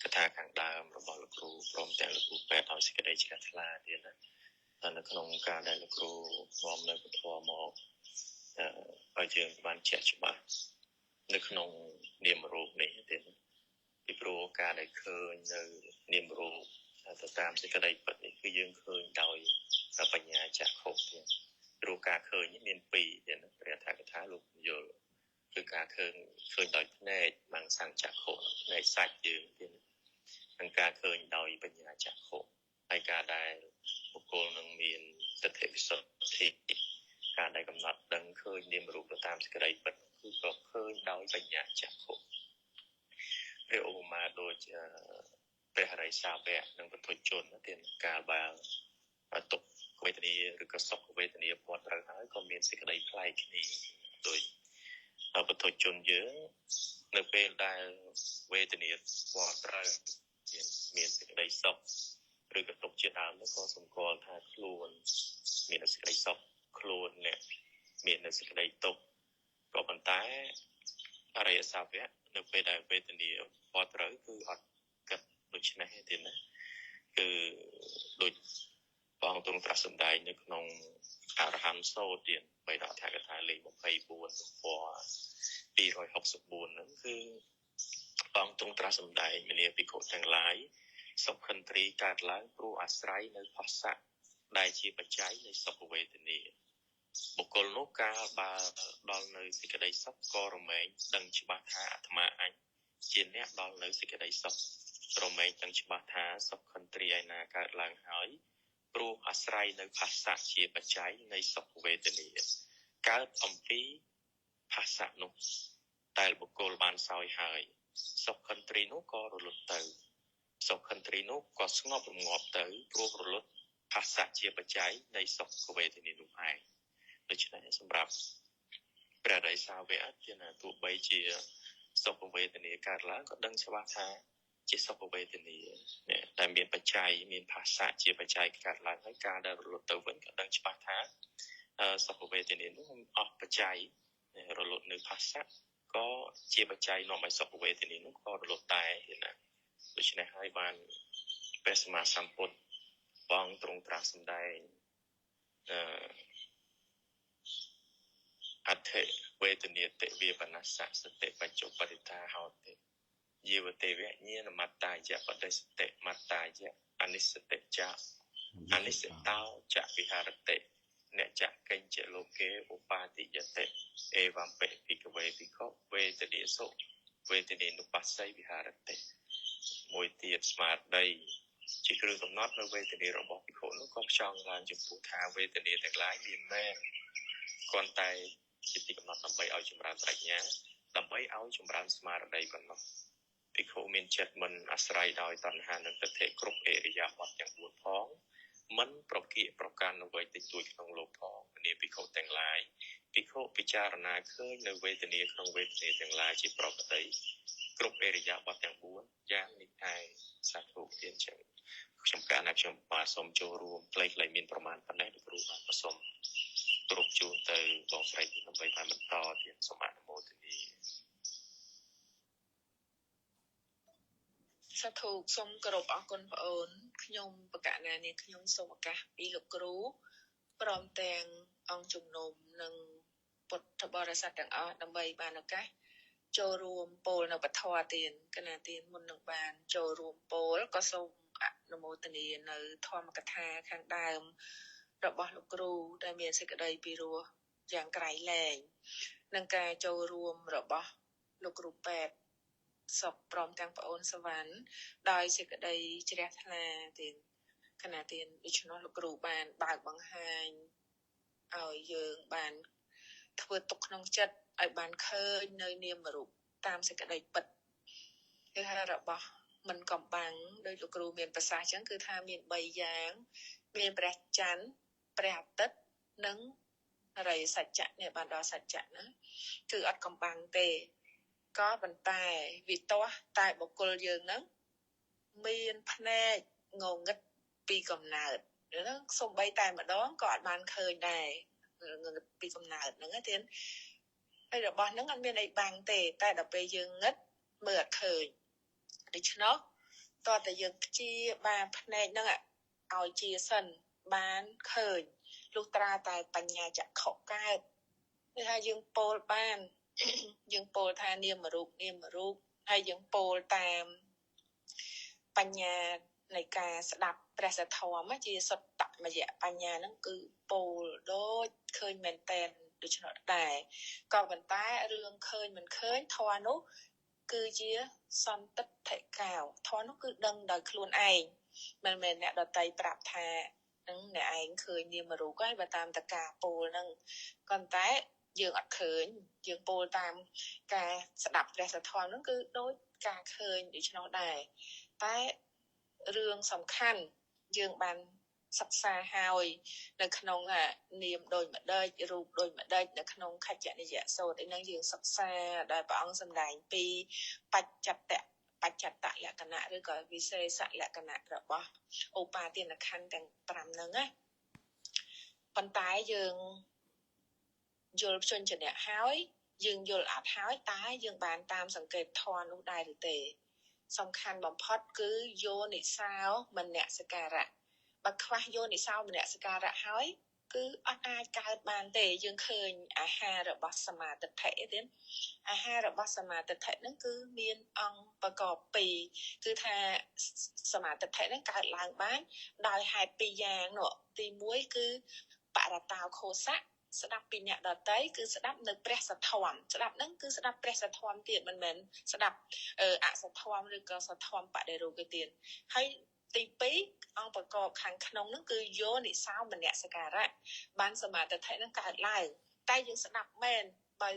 คาถาขังดามระบอบครูพร้อมแต่ครูแปดเอาสิกระไดชิกาทลาเทียนนะตอนนักขนมการได้ครูมอมในกุทวมอเอาเยือนบ้านเชียชบ้านนักขนมเนียมรูปนี้เทียนពីព្រោះការដែលឃើញនៅនាមរូបទៅតាមសេចក្តីពិតនេះគឺយើងឃើញដោយបញ្ញាចក្ខុទៀតព្រោះការឃើញនេះមានពីរទៀតណាព្រះថាកថាលោកយល់គឺការឃើញដោយភ្នែកមង្សចក្ខុភ្នែកសាច់យើងទៀតនិងការឃើញដោយបញ្ញាចក្ខុហើយការដែលបុគ្គលនឹងមានទិដ្ឋិវិសុទ្ធិការដែលកំណត់ដឹងឃើញនាមរូបទៅតាមសេចក្តីពិតគឺក៏ឃើញដោយបញ្ញាចក្ខុព្រះឧបមាដូចព្រះរិយសាវកនិងពុទ្ធជនទៀតការបើទុកវេទនាឬក៏សុខវេទនាព័ទ្ធត្រូវហើយក៏មានសេចក្តីប្លែកគ្នាដោយពុទ្ធជនយើងនៅពេលដែលវេទនាព័ទ្ធត្រូវមានសេចក្តីសុខឬក៏ទុកជាដើមនោះក៏សម្គាល់ថាខ្លួនមានសេចក្តីសុខខ្លួនអ្នកមានសេចក្តីទុកក៏ប៉ុន្តែអរិយសាវកនៅពេលដែលវេទនាព័ទ្ធត្រូវគឺអត់គិតដូច្នេះទេណាគឺដូចបងទ្រង់ត្រាស់សម្ដែងនៅក្នុងអរហន្តសូត្រទៀតបៃដកថាកថាលេខ24ទំព័រ264ហ្នឹងគឺបងទ្រង់ត្រាស់សម្ដែងមនាភិក្ខុទាំងឡាយសុខន្ទ្រីកើតឡើងព្រោះអាស្រ័យនៅផស្សៈដែលជាបច្ច័យនៃសុខវេទនា បុគ្គលនោះកាលបើដល់នៅសេចក្តីសុខក៏រមែងដឹងច្បាស់ថាអាត្មាអញជាអ្នកដល់នៅសេចក្តីសុខរមែងដឹងច្បាស់ថាសុខន្ទ្រីឯណាកើតឡើងហើយព្រោះអាស្រ័យនៅភាសៈជាបច្ច័យនៃសុខវេទនាកើតអំពីភាសៈនោះតែបុគ្គលបានសោយហើយសុខន្ទ្រីនោះក៏រលត់ទៅសុខន្ទ្រីនោះក៏ស្ងប់រងាប់ទៅព្រោះរលត់ភាសៈជាបច្ច័យនៃសុខវេទនានោះឯងដូច្នេះសម្រាប់ព្រះរិយសាវកជាណាទោះបីជាសុខវេទនាកើតឡើងក៏ដឹងច្បាស់ថាជាសុខវេទនាតែមានបច្ច័យមានភាសៈជាបច្ច័យកើតឡើងហើយការដែលរលត់ទៅវិញក៏ដឹងច្បាស់ថាសុខវេទនានោះអស់បច្ច័យរលត់នៅភាសៈក៏ជាបច្ច័យនាំឲ្យសុខវេទនានោះក៏រលត់ដែរណាដូច្នេះហើយបានព្រះសម្មាសម្ពុទ្ធបងទ្រង់ត្រាស់សម្ដែងអត្ថិវេទនាតិវិបស្សៈសតិបច្ចុប្បរិតាហោតិយេវទេវញ្ញាណមត្តាយៈបដិសតិមត្តាយៈអនិស្សតិចៈអនិស្សតោចៈវិហារតិអ្នកចៈកិញ្ចលោកេឧបាតិយតិអេវំបេភិក្ខវេភិក្ខុវេទនេសុវេទនេនុបស្ស័យវិហារតិមួយទៀតស្មារតីជាគ្រឿងកំណត់នៅវេទនារបស់ភិក្ខុនោះក៏ផ្ចង់ឡើងចំពោះថាវេទនាទាំងឡាយមានមែនគ្រាន់តែជាទីកំណត់ដើម្បីឲ្យចម្រើនប្រាជ្ញាដើម្បីឲ្យចម្រើនស្មារតីប៉ុណ្ណោះភិក្ខុមានចិត្តមិនអាស្រ័យដោយតណ្ហានិងទិដ្ឋិគ្រប់អរិយាបថទាំង4ផងមិនប្រគៀកប្រកាន់អ្វីតិចតួចក្នុងលោកផងនាភិក្ខុទាំងឡាយភិក្ខុពិចារណាឃើញនៅវេទនាក្នុងវេទនាទាំងឡាយជាប្រកបគ្រប់អរិយាបថទាំង4យ៉ាងនេះឯងសាធុទានចឹងខ្ញុំកាលណាខ្ញុំបាទសូមចូលរួមផ្លេចមានប្រមាណប៉ុណ្ណេះលោកគ្រូបាទសូមគ្រប់ជូនទៅបងស្រីដើម្បីបានបន្តទៀតសូមអនុមោទនាសាធុសូមគោរពអរគុណបងអូនខ្ញុំបកណានេះខ្ញុំសូមឱកាសពីលោកគ្រូព្រមទាំងអង្គជំនុំនិងពុទ្ធបរិស័ទទាំងអស់ដើម្បីបានឱកាសចូលរួមពោលនៅពធទានកណាទានមុននឹងបានចូលរួមពោលក៏សូមអនុមោទនានៅធម្មកថាខាងដើមរបស់លោកគ្រូដែលមានសេចក្តីពិរោះយ៉ាងក្រៃលែងនឹងការចូលរួមរបស់លោកគ្រូពេទ្យសុខព្រមទាំងប្អូនសវណ្ណដោយសេចក្តីជ្រះថ្លាទានគណៈទានដូច្នោះលោកគ្រូបានបើកបង្ហាញឲ្យយើងបានធ្វើទុកក្នុងចិត្តឲ្យបានឃើញនៅនាមរូបតាមសេចក្តីពិតគឺថារបស់មិនកំបាំងដោយលោកគ្រូមានប្រសាសន៍អញ្ចឹងគឺថាមាន3យ៉ាងមានព្រះច័ន្ទព្រះអាទិត្យនិងរិយសច្ចៈនេះបានដល់សច្ចៈណាគឺអត់កំបាំងទេក៏ប៉ុន្តែវាទាស់តែបុគ្គលយើងហ្នឹងមានភ្នែកងងឹតពីកំណើតហ្នឹងសូម្បីតែម្ដងក៏អត់បានឃើញដែរងឹតពីកំណើតហ្នឹងទេហើយរបស់ហ្នឹងអត់មានអីបាំងទេតែដល់ពេលយើងងឹតមើលអត់ឃើញដូច្នោះតើតើយើងព្យាបាលភ្នែកហ្នឹងឲ្យជាសិនបានឃើញលុះត្រាតែបញ្ញាចក្ខុកើតគឺថាយើងពោលបានយើងពោលថានាមរូបហើយយើងពោលតាមបញ្ញានៃការស្ដាប់ព្រះសទ្ធម្មជាសុត្តមយៈបញ្ញាហ្នឹងគឺពោលដូចឃើញមែនតែនដូច្នោះដែរក៏ប៉ុន្តែរឿងឃើញមិនឃើញធម៌នោះគឺជាសន្តិដ្ឋិកោធម៌នោះគឺដឹងដោយខ្លួនឯងមិនមែនអ្នកដតីប្រាប់ថានឹងអ្នកឯងឃើញនាមរូបហើយបើតាមតកាពោលហ្នឹងក៏ប៉ុន្តែយើងអត់ឃើញយើងពោលតាមការស្ដាប់ព្រះសទ្ធម្មហ្នឹងគឺដូចការឃើញដូច្នោះដែរតែរឿងសំខាន់យើងបានសិក្សាហើយនៅក្នុងនាមដូចម្ដេចរូបដូចម្ដេចនៅក្នុងខច្ចនិយសូត្រឯហ្នឹងយើងសិក្សាដែលព្រះអង្គសម្ដែងពីបច្ចតលក្ខណៈឬក៏វិសេសលក្ខណៈរបស់ឧបាទានខណ្ឌទាំង5ហ្នឹងណាប៉ុន្តែយើងយល់ភ្ជញ្ជនៈហើយយើងយល់អត់ហើយតែយើងបានតាមសង្កេតធម៌នោះដែរឬទេសំខាន់បំផុតគឺយោនិសោមនសិការៈបើខ្វះយោនិសោមនសិការៈហើយគឺអត់អាចកើតបានទេយើងឃើញអាហាររបស់សមាទិដ្ឋិទេអាហាររបស់សមាទិដ្ឋិហ្នឹងគឺមានអង្គប្រកប2គឺថាសមាទិដ្ឋិហ្នឹងកើតឡើងបានដោយហេតុ2យ៉ាងនោះទី1គឺបរតោខោសៈ ស្ដាប់ពីអ្នកដទៃគឺស្ដាប់នៅព្រះសទ្ធំស្ដាប់ហ្នឹងគឺស្ដាប់ព្រះសទ្ធំទៀតមិនមែនស្ដាប់អសទ្ធំឬក៏សទ្ធំបដិរូបទេទៀតហើយទី2អង្គប្រកបខាងក្នុងហ្នឹងគឺយោនិសោមនសិការៈបានសមាធិហ្នឹងកើតឡើងតែយើងស្ដាប់មែនបើ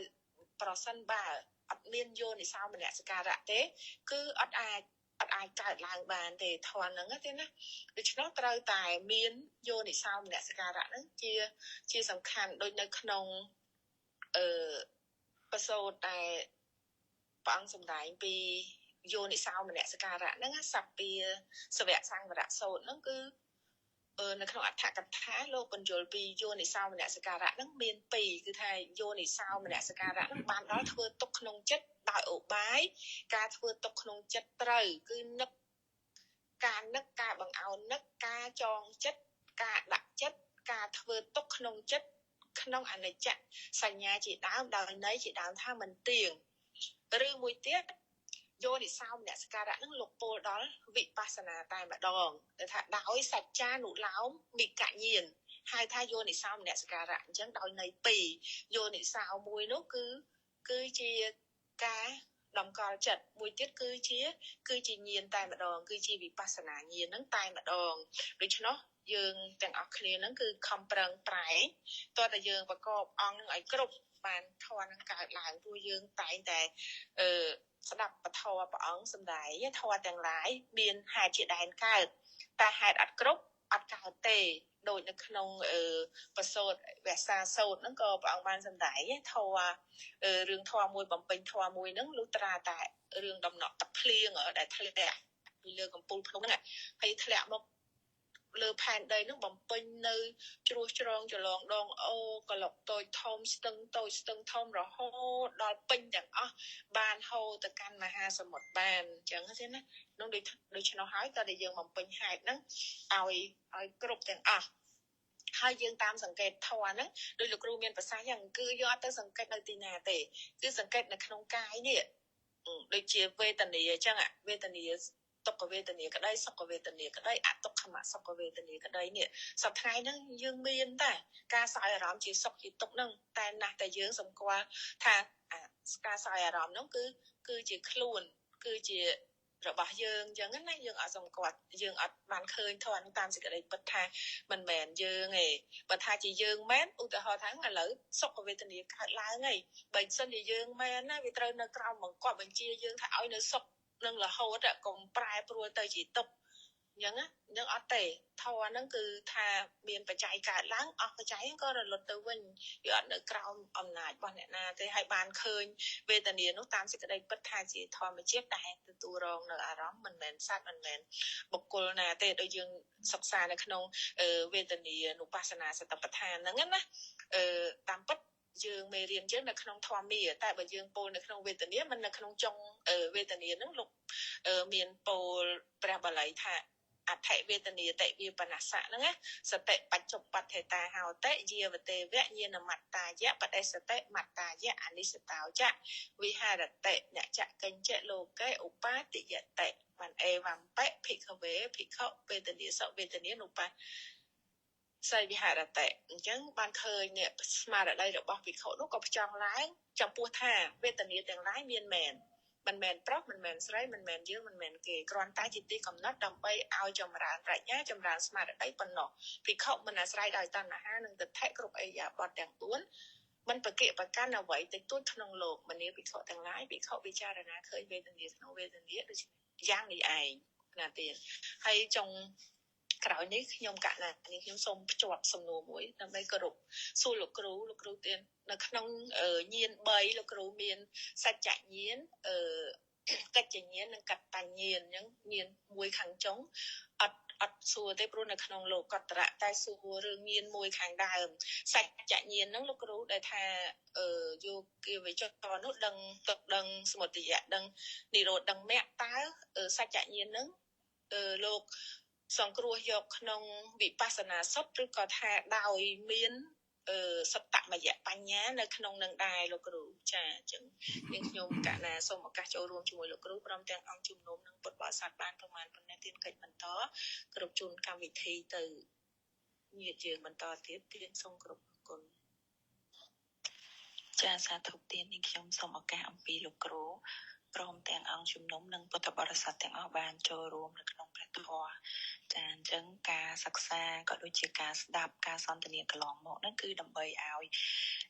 ប្រសិនបើអត់មានយោនិសោមនសិការៈទេគឺអត់អាចកើតឡើងបានទេធម៌ហ្នឹងទេណាដូច្នោះត្រូវតែមានយោនិសោមនសិការៈហ្នឹងជាសំខាន់ដូចនៅក្នុងបសូតតែព្រះអង្គសម្ដែងពីយោនិសោមនសិការៈហ្នឹងសព្វាសវៈសង្វរៈសូត្រហ្នឹងគឺនៅក្នុងអត្ថកថាលោកបញ្យល់ពីយោនិសោមនសិការៈហ្នឹងមាន2គឺថាយោនិសោមនសិការៈហ្នឹងបានដល់ធ្វើទុកក្នុងចិត្តដោយឧបាយការធ្វើទុកក្នុងចិត្តត្រូវគឺនឹកការបង្អោននឹកការចងចិត្តការដាក់ចិត្តការធ្វើទុកក្នុងចិត្តក្នុងអនិច្ចសញ្ញាជាដើមដោយន័យជាដើមថាមិនទៀងឬមួយទៀតយោនិសោមនសិការៈនឹងលោកពោលដល់វិបស្សនាតែម្ដងដែលថាដោយសច្ចានុឡោមមិកញ្ញាណហៅថាយោនិសោមនសិការៈអញ្ចឹងដោយន័យ2យោនិសោមួយនោះគឺជាការតម្កល់ចិត្តមួយទៀតគឺជាញាណតែម្ដងគឺជាវិបស្សនាញាណហ្នឹងតែម្ដងដូច្នោះយើងទាំងអស់គ្នាហ្នឹងគឺខំប្រឹងប្រែងតើតើយើងប្រកបអង្គនឹងឲ្យគ្រប់បានធម៌នឹងកើតឡើងព្រោះយើងតែងតែស្ដាប់ពធព្រះអង្គសម្ដែងធម៌ទាំងឡាយមានហេតុជាដែនកើតតែហេតុអត់គ្រប់អត់កើតទេដូចនៅក្នុងបសូតវសាសូតហ្នឹងក៏ព្រះអង្គបានសម្ដែងធម៌រឿងធម៌មួយបំពេញធម៌មួយហ្នឹងលុះត្រាតែរឿងដំណក់ទឹកភ្លៀងដែលធ្លាក់ពីលើកំពូលភ្នំហ្នឹងហើយធ្លាក់មកលើផែនដីហ្នឹងបំពេញនៅជ្រោះជ្រងចលងដងអូក្លុកតូចធំស្ទឹងតូចស្ទឹងធំរហូតដល់ពេញទាំងអស់បានហូរទៅកាន់មហាសមុទ្របានអញ្ចឹងទេណានោះដូច្នោះហើយតើយើងបំពេញហេតុហ្នឹងឲ្យគ្រប់ទាំងអស់ហើយយើងតាមសង្កេតធម៌ហ្នឹងដោយលោកគ្រូមានប្រសាសន៍យ៉ាងគឺយកអត់ទៅសង្កេតនៅទីណាទេគឺសង្កេតនៅក្នុងកាយនេះដូចជាវេទនាអញ្ចឹងវេទនាទុក្ខវេទនាក្តីសុខវេទនាក្តីអទុក្ខមសុខវេទនាក្តីនេះសប្តាហ៍ហ្នឹងយើងមានតែការសោយអារម្មណ៍ជាសុខជាទុក្ខហ្នឹងតែណាស់តែយើងសម្គាល់ថាការសោយអារម្មណ៍ហ្នឹងគឺជាខ្លួនគឺជារបស់យើងអញ្ចឹងណាយើងអត់សម្គាល់យើងអត់បានឃើញធម៌ហ្នឹងតាមសេចក្តីពិតថាមិនមែនយើងទេបើថាជាយើងមែនឧទាហរណ៍ថាឥឡូវសុខវេទនាកើតឡើងហើយបើសិនជាយើងមែនណាវាត្រូវនៅក្រោមបង្គាប់បញ្ជាយើងថាឲ្យនៅសុខនឹងរហូតកុំប្រែប្រួលទៅជាទុក្ខអញ្ចឹងអត់ទេធម៌ហ្នឹងគឺថាមានបច្ច័យកើតឡើងអស់បច្ច័យក៏រលត់ទៅវិញវាអត់នៅក្រោមអំណាចរបស់អ្នកណាទេហើយបានឃើញវេទនានោះតាមសេចក្តីពិតថាជាធម្មជាតិតែទទួលរងនៅអារម្មណ៍មិនមែនសត្វមិនមែនបុគ្គលណាទេដូចយើងសិក្សានៅក្នុងវេទនានុបស្សនាសតិប្បដ្ឋានហ្នឹងណាតាមពិតយើងមេរៀនយើងនៅក្នុងធម៌មាតែបើយើងពោលនៅក្នុងវេទនាមិននៅក្នុងចុងវេទនាហ្នឹងលោកមានពោលព្រះបាលីថាអថវេទនាតិវិបនស្សៈហ្នឹងណាសតិបច្ចុប្បត្តិតាហោតិយាវទេវៈញាណមត្តាយៈបដិសតិមត្តាយៈអនិស្សតោចៈវិហារតិញចកិញ្ចៈលោកេឧបាទិយតិបានអេវំបិភិក្ខវេភិក្ខុវេទនាសវេទនានុបស័យវិហារតិអញ្ចឹងបានឃើញនេះស្មារតីរបស់ភិក្ខុនោះក៏ផ្ចង់ឡើងចំពោះថាវេទនាទាំងឡាយមានមែនមិនមែនប្រុសមិនមែនស្រីមិនមែនយើងមិនមែនគេគ្រាន់តែជាទីកំណត់ដើម្បីឲ្យចម្រើនប្រាជ្ញាចម្រើនស្មារតីប៉ុណ្ណោះភិក្ខុមិនអាស្រ័យដោយតណ្ហានិងទិដ្ឋិគ្រប់អិយាបថទាំង4មិនប្រកិប្រកាន់អ្វីតិចតួចក្នុងលោកមនាភិក្ខុទាំងឡាយភិក្ខុពិចារណាឃើញវេទនាក្នុងវេទនាដូចយ៉ាងនេះឯងណាទៀតហើយចុងក្រោយនេះខ្ញុំកណានេះខ្ញុំសូមភ្ជាប់សំណួរមួយដើម្បីគោរពសួរលោកគ្រូទៀតនៅក្នុងញាណ3លោកគ្រូមានសច្ចញាណកិច្ចញាណនិងកតញ្ញាណអញ្ចឹងញាណមួយខាងចុងអត់សួរទេព្រោះនៅក្នុងលោកកតរៈតែសួររឿងញាណមួយខាងដើមសច្ចញាណហ្នឹងលោកគ្រូដែលថាយោគាវិចតនោះដឹងសមុទយៈដឹងនិរោធដឹងមគ្គតើសច្ចញាណហ្នឹងលោកសង្គ្រោះយកក្នុងវិបស្សនាសុទ្ធឬក៏ថាដោយមានសត្តមយៈបញ្ញានៅក្នុងនឹងដែរលោកគ្រូចាអញ្ចឹងខ្ញុំកណាសូមឱកាសចូលរួមជាមួយលោកគ្រូព្រមទាំងអង្គជំនុំនឹងពុទ្ធបរិស័ទបានប្រមាណប៉ុណ្ណេះទៀតកិច្ចបន្តគ្រប់ជូនកម្មវិធីទៅញាតិយើងបន្តទៀតសូមគ្រប់អរគុណ ចាសាធុទាននេះខ្ញុំសូមឱកាសអំពីលោកគ្រូព្រមទាំងអង្គជំនុំនិងពុទ្ធបរិស័ទទាំងអស់បានចូលរួមនៅក្នុងព្រះធម៌ចាអញ្ចឹងការសិក្សាក៏ដូចជាការស្ដាប់ការសន្ទនាកន្លងមកហ្នឹងគឺដើម្បីឲ្យ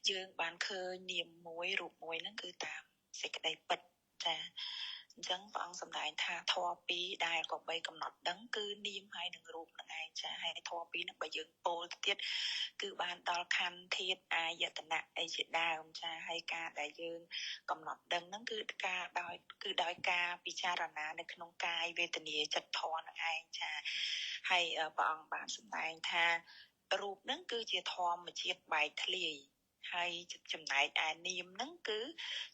យើងបានឃើញនាមមួយរូបមួយហ្នឹងគឺតាមសេចក្តីពិតចាអញ្ចឹងព្រះអង្គសម្ដែងថាធម៌ពីរដែលក៏បីកំណត់ដឹងគឺនាមហើយនឹងរូបនឹងឯងចាហើយធម៌ពីរហ្នឹងបើយើងពោលទៀតគឺបានដល់ខណ្ឌធាតុអាយតនៈអីជាដើមចាហើយការដែលយើងកំណត់ដឹងហ្នឹងគឺដោយការពិចារណានៅក្នុងកាយវេទនាចិត្តធម៌នឹងឯងចាហើយព្រះអង្គបានសម្ដែងថារូបហ្នឹងគឺជាធម្មជាតិបែកធ្លាយហើយចំណែកឯនាមហ្នឹងគឺ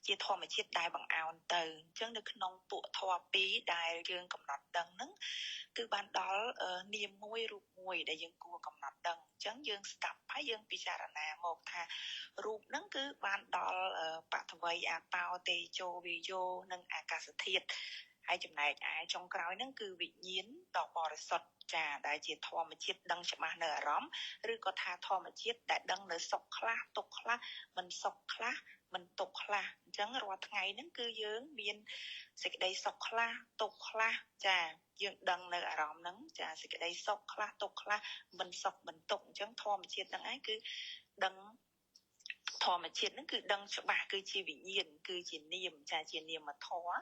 ជាធម្មជាតិដែលបង្អោនទៅអញ្ចឹងនៅក្នុងពួកធម៌ពីរដែលយើងកំណត់ដឹងហ្នឹងគឺបានដល់នាមមួយរូបមួយដែលយើងគួរកំណត់ដឹងអញ្ចឹងយើងស្ដាប់ហើយយើងពិចារណាមកថារូបហ្នឹងគឺបានដល់បតវ័យអាបោតេជោវិយោនិងអាកាសធាតុហើយចំណែកឯចុងក្រោយហ្នឹងគឺវិញ្ញាណដ៏បរិសុទ្ធចាដែលជាធម្មជាតិដឹងច្បាស់នៅអារម្មណ៍ឬក៏ថាធម្មជាតិដែលដឹងនៅសុខខ្លះទុក្ខខ្លះមិនសុខខ្លះមិនទុក្ខខ្លះអញ្ចឹងរាល់ថ្ងៃហ្នឹងគឺយើងមានសេចក្តីសុខខ្លះទុក្ខខ្លះចាយើងដឹងនៅអារម្មណ៍ហ្នឹងចាសេចក្តីសុខខ្លះទុក្ខខ្លះមិនសុខមិនទុក្ខអញ្ចឹងធម្មជាតិហ្នឹងឯងគឺដឹងធម្មជាតិហ្នឹងគឺដឹងច្បាស់គឺជាវិញ្ញាណគឺជានាមចាជានាមធម៌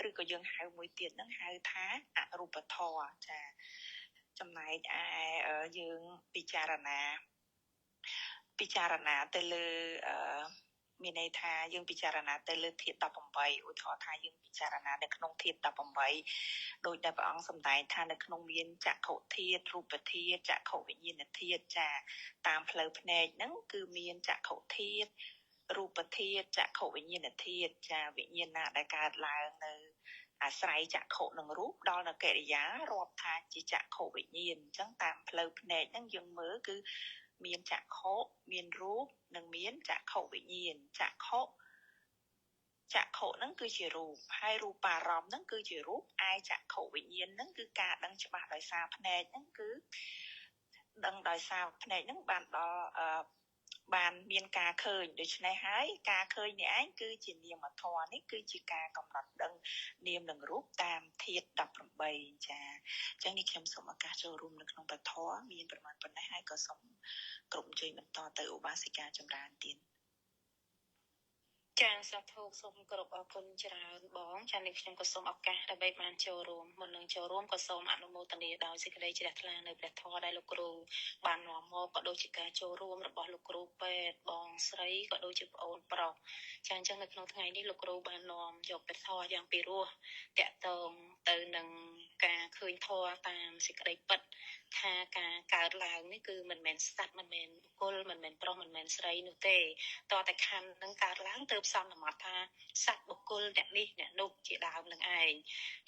ឬក៏យើងហៅមួយទៀតហ្នឹងហៅថាអរូបធម៌ចាចំណែកឯយើងពិចារណាទៅលើមានន័យថាយើងពិចារណាទៅលើធាតុ18ឧទាហរណ៍ថាយើងពិចារណានៅក្នុងធាតុ18ដោយដែលព្រះអង្គសម្ដែងថានៅក្នុងមានចក្ខុធាតុរូបធាតុចក្ខុវិញ្ញាណធាតុចាតាមផ្លូវភ្នែកហ្នឹងគឺមានចក្ខុធាតុរូបធាតុចក្ខុវិញ្ញាណធាតុចាវិញ្ញាណណាដែលកើតឡើងនៅអាស្រ័យចក្ខុនឹងរូបដល់នៅកិរិយារាប់ថាជាចក្ខុវិញ្ញាណអញ្ចឹងតាមផ្លូវភ្នែកហ្នឹងយើងមើលគឺមានចក្ខុមានរូបនិងមានចក្ខុវិញ្ញាណចក្ខុហ្នឹងគឺជារូបហើយរូបារម្មណ៍ហ្នឹងគឺជារូបឯចក្ខុវិញ្ញាណហ្នឹងគឺការដឹងច្បាស់ដោយសារភ្នែកហ្នឹងគឺដឹងដោយសារភ្នែកហ្នឹងបានដល់បានមានការឃើញដូច្នេះហើយការឃើញនេះឯងគឺជានាមធម៌នេះគឺជាការកំណត់ដឹងនាមនិងរូបតាមធាតុ18ចាអញ្ចឹងនេះខ្ញុំសូមឱកាសចូលរួមនៅក្នុងពធមានប្រមាណប៉ុណ្ណេះហើយក៏សូមគ្រប់ជួយបន្តទៅឧបាសិកាចម្រើនទៀតចាសាធុសូមគោរពអរគុណច្រើនបងចានេះខ្ញុំក៏សូមឱកាសដើម្បីបានចូលរួមមុននឹងចូលរួមក៏សូមអនុមោទនាដោយសេចក្តីជ្រះថ្លានៅព្រះធម៌ដែលលោកគ្រូបាននាំមកក៏ដូចជាការចូលរួមរបស់លោកគ្រូពេទ្យបងស្រីក៏ដូចជាប្អូនប្រុសចាអញ្ចឹងនៅក្នុងថ្ងៃនេះលោកគ្រូបាននាំយកព្រះធម៌យ៉ាងពីរោះតាក់ទងទៅនឹងការឃើញធម៌តាមសេចក្តីពិតថាការកើតឡើងនេះគឺមិនមែនសត្វមិនមែនបុគ្គលមិនមែនប្រុសមិនមែនស្រីនោះទេតតែខណ្ឌនឹងកើតឡើងទើបសន្មតថាសត្វបុគ្គលអ្នកនេះអ្នកនោះជាដើមនឹងឯង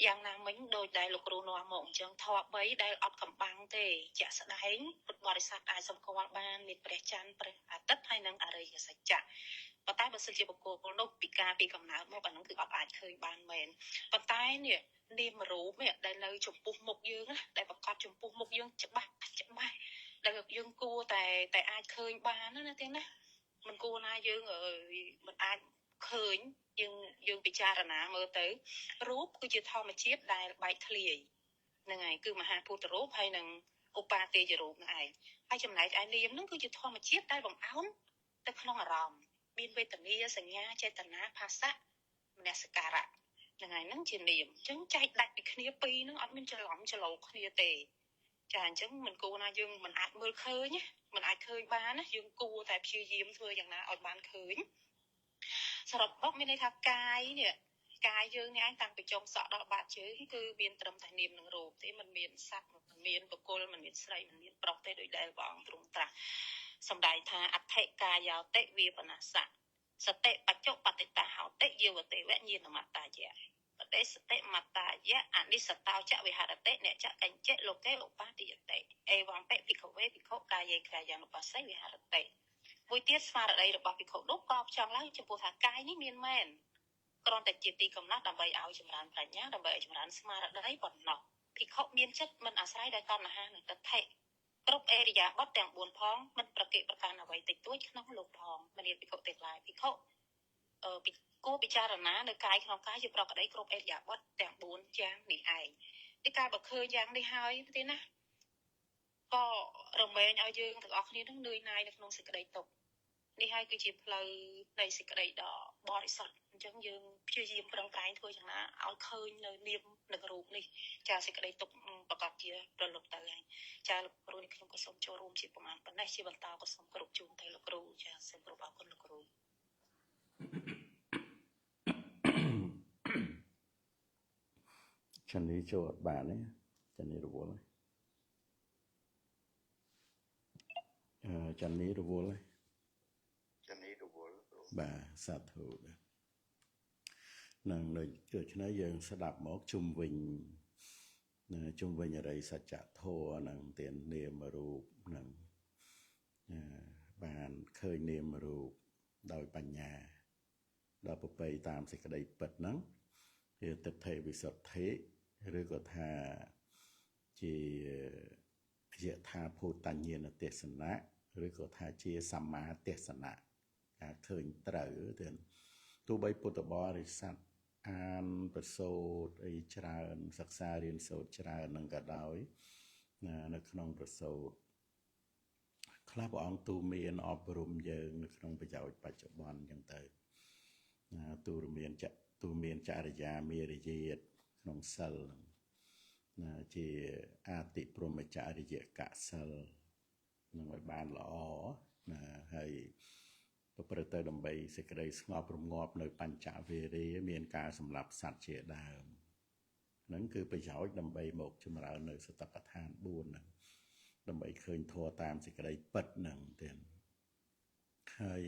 យ៉ាងណាមិញដោយដែលលោកគ្រូនាំមកអញ្ចឹងធម៌3ដែលអត់កំបាំងទេជាក់ស្ដែងពុទ្ធបរិស័ទអាចសម្គាល់បានមានព្រះច័ន្ទព្រះអាទិត្យហើយនិងអរិយសច្ចៈប៉ុន្តែបើសិនជាបុគ្គលនោះពីកំណើតមកអានឹងគឺអត់អាចឃើញបានមែនប៉ុន្តែនេះនាមរូបនេះដែលនៅចំពោះមុខយើងដែលប្រកាសចំពោះមុខយើងច្បាស់ដែលយើងគួរតែអាចឃើញបានណាទេណាមិនគួរណាយើងមិនអាចឃើញយើងពិចារណាមើលទៅរូបគឺជាធម្មជាតិដែលបែកធ្លាយហ្នឹងហើយគឺមហាភូតរូបហើយនឹងឧបាទេយរូបហ្នឹងឯងហើយចំណែកឯនាមហ្នឹងគឺជាធម្មជាតិដែលបង្អោនទៅក្នុងអារម្មណ៍មានវេទនាសញ្ញាចេតនាភាសៈមនសិការៈហ្នឹងហើយហ្នឹងជានាមអញ្ចឹងចែកដាច់ពីគ្នាពីរហ្នឹងអត់មានច្រឡំច្រឡូវគ្នាទេចាអញ្ចឹងមិនគួរណាយើងមិនអាចមើលឃើញមិនអាចឃើញបានណាយើងគួរតែព្យាយាមធ្វើយ៉ាងណាឲ្យបានឃើញសរុបមកមានន័យថាកាយយើងនេះឯងតាំងពីចុងសក់ដល់បាតជើងគឺមានត្រឹមតែនាមនឹងរូបទេមិនមានសត្វមិនមានបុគ្គលមិនមានស្រីមិនមានប្រុសទេដោយដែលព្រះអង្គទ្រង់ត្រាស់សម្ដែងថាអដ្ឋិកាយោតិវិបនស្សៈសតិបច្ចុបតិតាហោតិយោទេវញាណមត្តាយៈបដិសតិមត្តាយៈអនិសតោចវិហរតិអ្នកចកញ្ចៈលោកេឧបាតិយតិអេវំពេភិក្ខវេភិក្ខុកាយេកាយានុបស្ស័យវិហរតិមួយទៀតស្មារតីរបស់ភិក្ខុនោះក៏ផ្ចង់ឡើងចំពោះថាកាយនេះមានមែនគ្រាន់តែជាទីកំណត់ដើម្បីឲ្យចម្រើនប្រាជ្ញាដើម្បីឲ្យចម្រើនស្មារតីប៉ុណ្ណោះភិក្ខុមានចិត្តមិនអាស្រ័យដោយតណ្ហានិងទិដ្ឋិ គ្រប់អេរិយាបថទាំង4ផងមិនប្រកេប្រកាន់អ្វីតិចតួចក្នុងលោកផងមនាភិក្ខុទាំងឡាយភិក្ខុគួរពិចារណានៅកាយក្នុងកាយជាប្រកបគ្រប់អេរិយាបថទាំង4យ៉ាងនេះឯងទីការបើឃើញយ៉ាងនេះហើយទេណាក៏រមែងឲ្យយើងទាំងអស់គ្នានឹងនឿយណាយនៅក្នុងសេចក្តីទុក្ខនេះហើយគឺជាផ្លូវនៃសេចក្តីដ៏បរិសុទ្ធអញ្ចឹងយើងព្យាយាមប្រឹងប្រែងធ្វើយ៉ាងណាឲ្យឃើញនៅនាមនឹងរូបនេះចាសេចក្តីទុក្ខប្រកបជារលត់ទៅហើយចាលោកគ្រូនេះខ្ញុំក៏សូមចូលរួមជាប្រមាណប៉ុណ្ណេះជាបន្តក៏សូមគោរពជូនទៅលោកគ្រូចាសូមគោរពអរគុណលោកគ្រូចានេះចូលអត់បានទេចានេះរវល់ចានេះរវល់បាទសាធុនឹងដូចនេះយើងស្ដាប់មកជុំវិញអរិយសច្ចធម៌នឹងទាននាមរូបនឹងបានឃើញនាមរូបដោយបញ្ញាដល់ប្រពៃតាមសេចក្តីពិតហ្នឹងជាទិដ្ឋិវិសុទ្ធិឬក៏ថាជាយថាភូតញ្ញាណទេសនៈឬក៏ថាជាសម្មាទេសនៈការឃើញត្រូវទៅទោះបីពុទ្ធបរិស័ទអានប្រសូតអីច្រើនសិក្សារៀនសូត្រច្រើននឹងក៏ដោយនៅក្នុងប្រសូតខ្លះព្រះអង្គទូមានអប់រំយើងនៅក្នុងប្រយោជន៍បច្ចុប្បន្នអញ្ចឹងទៅទូមានចរិយាមេរយាទក្នុងសិលជាអតិព្រហ្មចរិយកសិលនឹងឲ្យបានល្អហើយប្រព្រឹត្តទៅដើម្បីសេចក្តីស្ងប់រងាប់នៅបញ្ចវេរាមានការសម្លាប់សត្វជាដើមហ្នឹងគឺប្រយោជន៍ដើម្បីមកចម្រើននៅសតិប្បដ្ឋាន4ហ្នឹងដើម្បីឃើញធម៌តាមសេចក្តីពិតហ្នឹងទៀតហើយ